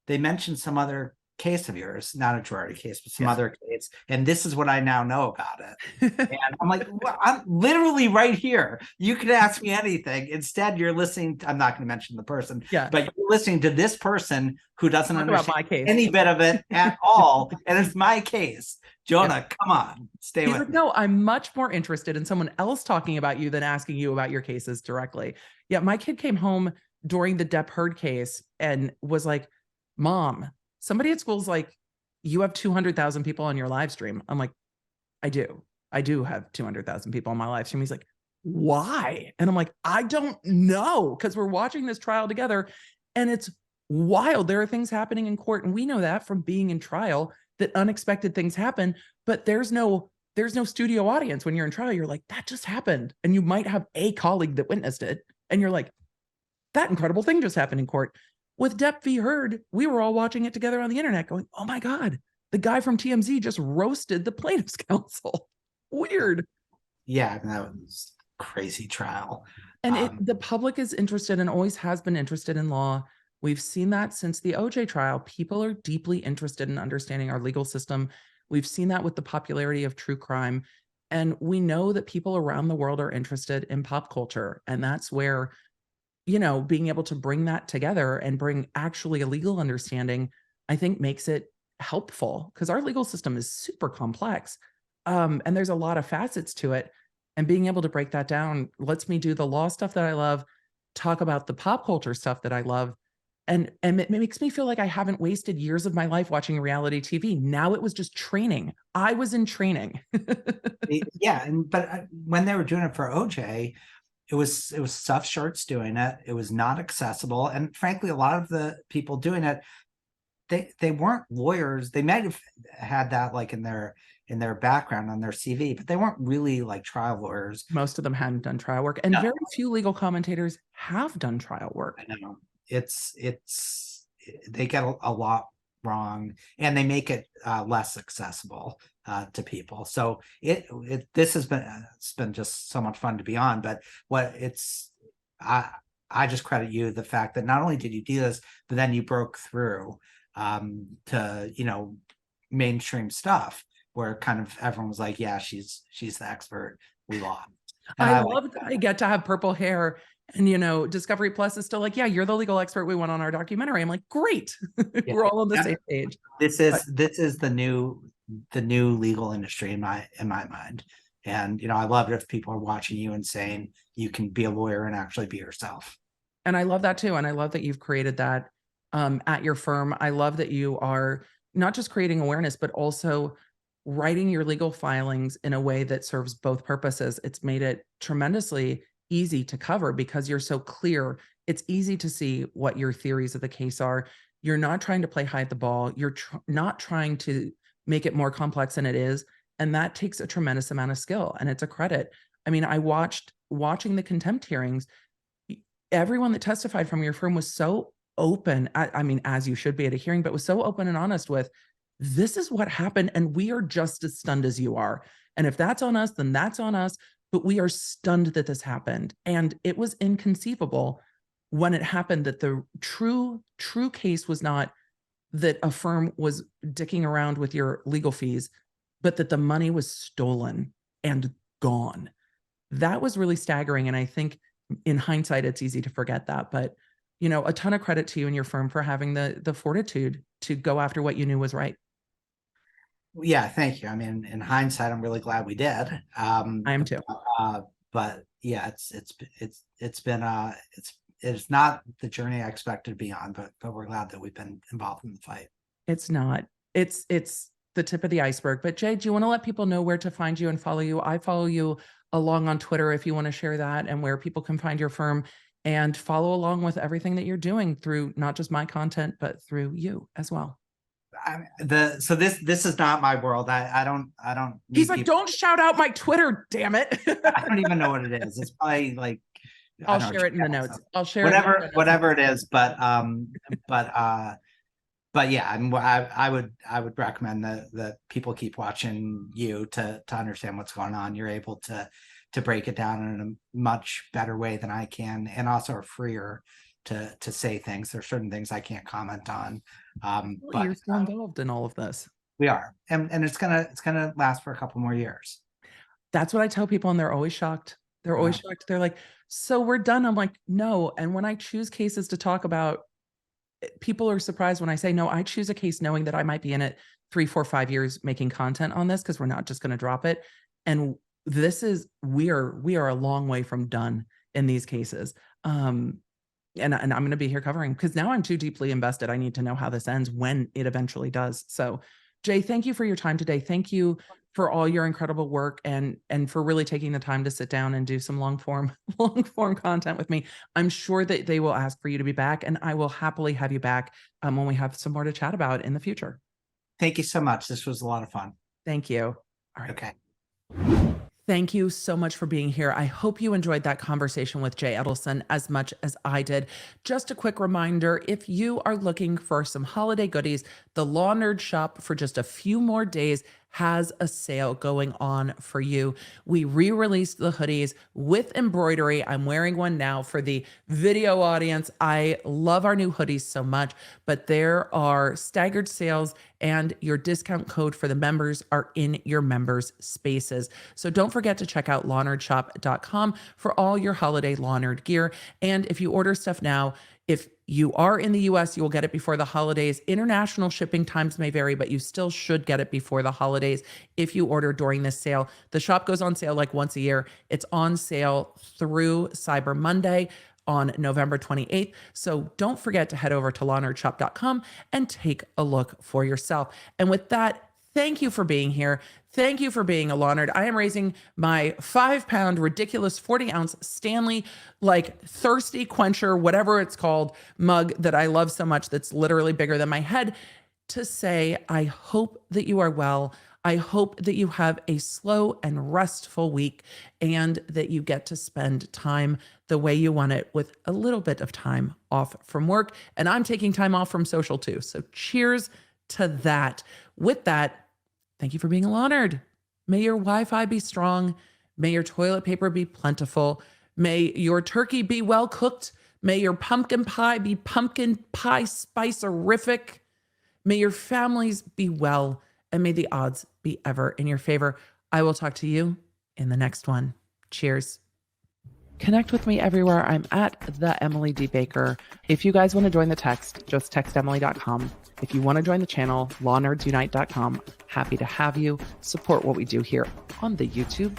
they mentioned some other case of yours, not a Girardi case, but some other case, and this is what I now know about it." And I'm like, well, I'm literally right here. You could ask me anything. Instead, you're listening. I'm not going to mention the person, but you're listening to this person who doesn't understand any bit of it at all, and it's my case. Jonah, come on, stay with me. No, I'm much more interested in someone else talking about you than asking you about your cases directly. Yeah, my kid came home during the Depp Heard case and was like, "Mom, somebody at school's like, you have 200,000 people on your live stream." I'm like, I do have 200,000 people on my live stream. He's like, "Why?" And I'm like, "I don't know." Because we're watching this trial together and it's wild. There are things happening in court. And we know that from being in trial, that unexpected things happen, but there's no studio audience. When you're in trial, you're like, that just happened. And you might have a colleague that witnessed it. And you're like, that incredible thing just happened in court. With Depp v. Heard, we were all watching it together on the internet going, oh my God, the guy from TMZ just roasted the plaintiff's counsel. Weird. Yeah, that was a crazy trial. And the public is interested and always has been interested in law. We've seen that since the OJ trial. People are deeply interested in understanding our legal system. We've seen that with the popularity of true crime. And we know that people around the world are interested in pop culture. And that's where, being able to bring that together and bring actually a legal understanding, I think makes it helpful, because our legal system is super complex. And there's a lot of facets to it. And being able to break that down lets me do the law stuff that I love, talk about the pop culture stuff that I love. And it makes me feel like I haven't wasted years of my life watching reality TV. Now it was just training. I was in training. Yeah. But when they were doing it for OJ, it was stuffed shirts doing it. It was not accessible. And frankly, a lot of the people doing it, they weren't lawyers. They might have had that like in their background on their CV, but they weren't really like trial lawyers. Most of them hadn't done trial work, and very few legal commentators have done trial work. I know. They get a lot wrong, and they make it less accessible to people. So this has been just so much fun to be on. But I just credit you the fact that not only did you do this, but then you broke through to mainstream stuff where kind of everyone was like, yeah, she's the expert. We lost. I love that I get to have purple hair. And, Discovery Plus is still like, yeah, you're the legal expert we want on our documentary. I'm like, great. Yeah. We're all on the same page. This is the new legal industry in my mind. And, I love it if people are watching you and saying you can be a lawyer and actually be yourself. And I love that too. And I love that you've created that at your firm. I love that you are not just creating awareness, but also writing your legal filings in a way that serves both purposes. It's made it tremendously easy to cover because you're so clear. It's easy to see what your theories of the case are. You're not trying to play hide the ball. You're not trying to make it more complex than it is. And that takes a tremendous amount of skill, and it's a credit. I mean, I watching the contempt hearings, everyone that testified from your firm was so open. I mean, as you should be at a hearing, but was so open and honest with, this is what happened. And we are just as stunned as you are. And if that's on us, then that's on us. But we are stunned that this happened. And it was inconceivable when it happened that the true case was not that a firm was dicking around with your legal fees, but that the money was stolen and gone. That was really staggering. And I think in hindsight, it's easy to forget that. But a ton of credit to you and your firm for having the fortitude to go after what you knew was right. Yeah, thank you. I mean, in hindsight, I'm really glad we did. I am too. But yeah, it's not the journey I expected to be on, but we're glad that we've been involved in the fight. It's not. It's the tip of the iceberg. But Jay, do you want to let people know where to find you and follow you? I follow you along on Twitter if you want to share that, and where people can find your firm and follow along with everything that you're doing through not just my content, but through you as well. So this is not my world. I don't. He's like, don't shout out my Twitter, damn it. I don't even know what it is. It's probably like, I'll share it in the notes. I'll share whatever it is. But yeah, I would recommend that people keep watching you to understand what's going on. You're able to break it down in a much better way than I can, and also are freer to say things. There's certain things I can't comment on. But you're still involved in all of this. We are, and it's gonna last for a couple more years. That's what I tell people, and they're always shocked. They're always shocked. They're like, so we're done. I'm like, no. And when I choose cases to talk about, people are surprised when I say, no, I choose a case knowing that I might be in it 3, 4, 5 years making content on this, because we're not just going to drop it. And we are a long way from done in these cases. And I'm going to be here covering, because now I'm too deeply invested. I need to know how this ends when it eventually does. So Jay, thank you for your time today. Thank you for all your incredible work, and for really taking the time to sit down and do some long form content with me. I'm sure that they will ask for you to be back, and I will happily have you back when we have some more to chat about in the future. Thank you so much. This was a lot of fun. Thank you. All right. Okay. Thank you so much for being here. I hope you enjoyed that conversation with Jay Edelson as much as I did. Just a quick reminder, if you are looking for some holiday goodies, the Law Nerd Shop for just a few more days has a sale going on for you. We re-released the hoodies with embroidery. I'm wearing one now for the video audience. I love our new hoodies so much, but there are staggered sales, and your discount code for the members are in your members' spaces. So don't forget to check out lawnerdshop.com for all your holiday Law Nerd gear. And if you order stuff now, if you are in the US, you will get it before the holidays. International shipping times may vary, but you still should get it before the holidays if you order during this sale. The shop goes on sale like once a year. It's on sale through Cyber Monday on November 28th. So don't forget to head over to lawnerdshop.com and take a look for yourself. And with that, thank you for being here. Thank you for being a Law Nerd. I am raising my 5-pound, ridiculous 40-ounce Stanley, like thirsty quencher, whatever it's called, mug that I love so much, that's literally bigger than my head, to say, I hope that you are well. I hope that you have a slow and restful week, and that you get to spend time the way you want it, with a little bit of time off from work. And I'm taking time off from social too. So cheers to that. With that, thank you for being a Law Nerd. May your Wi-Fi be strong. May your toilet paper be plentiful. May your turkey be well cooked. May your pumpkin pie be pumpkin pie spice-erific. May your families be well, and may the odds be ever in your favor. I will talk to you in the next one. Cheers. Connect with me everywhere. I'm at the Emily D. Baker. If you guys want to join the text, just text Emily.com. If you want to join the channel, lawnerdsunite.com. Happy to have you. Support what we do here on the YouTube.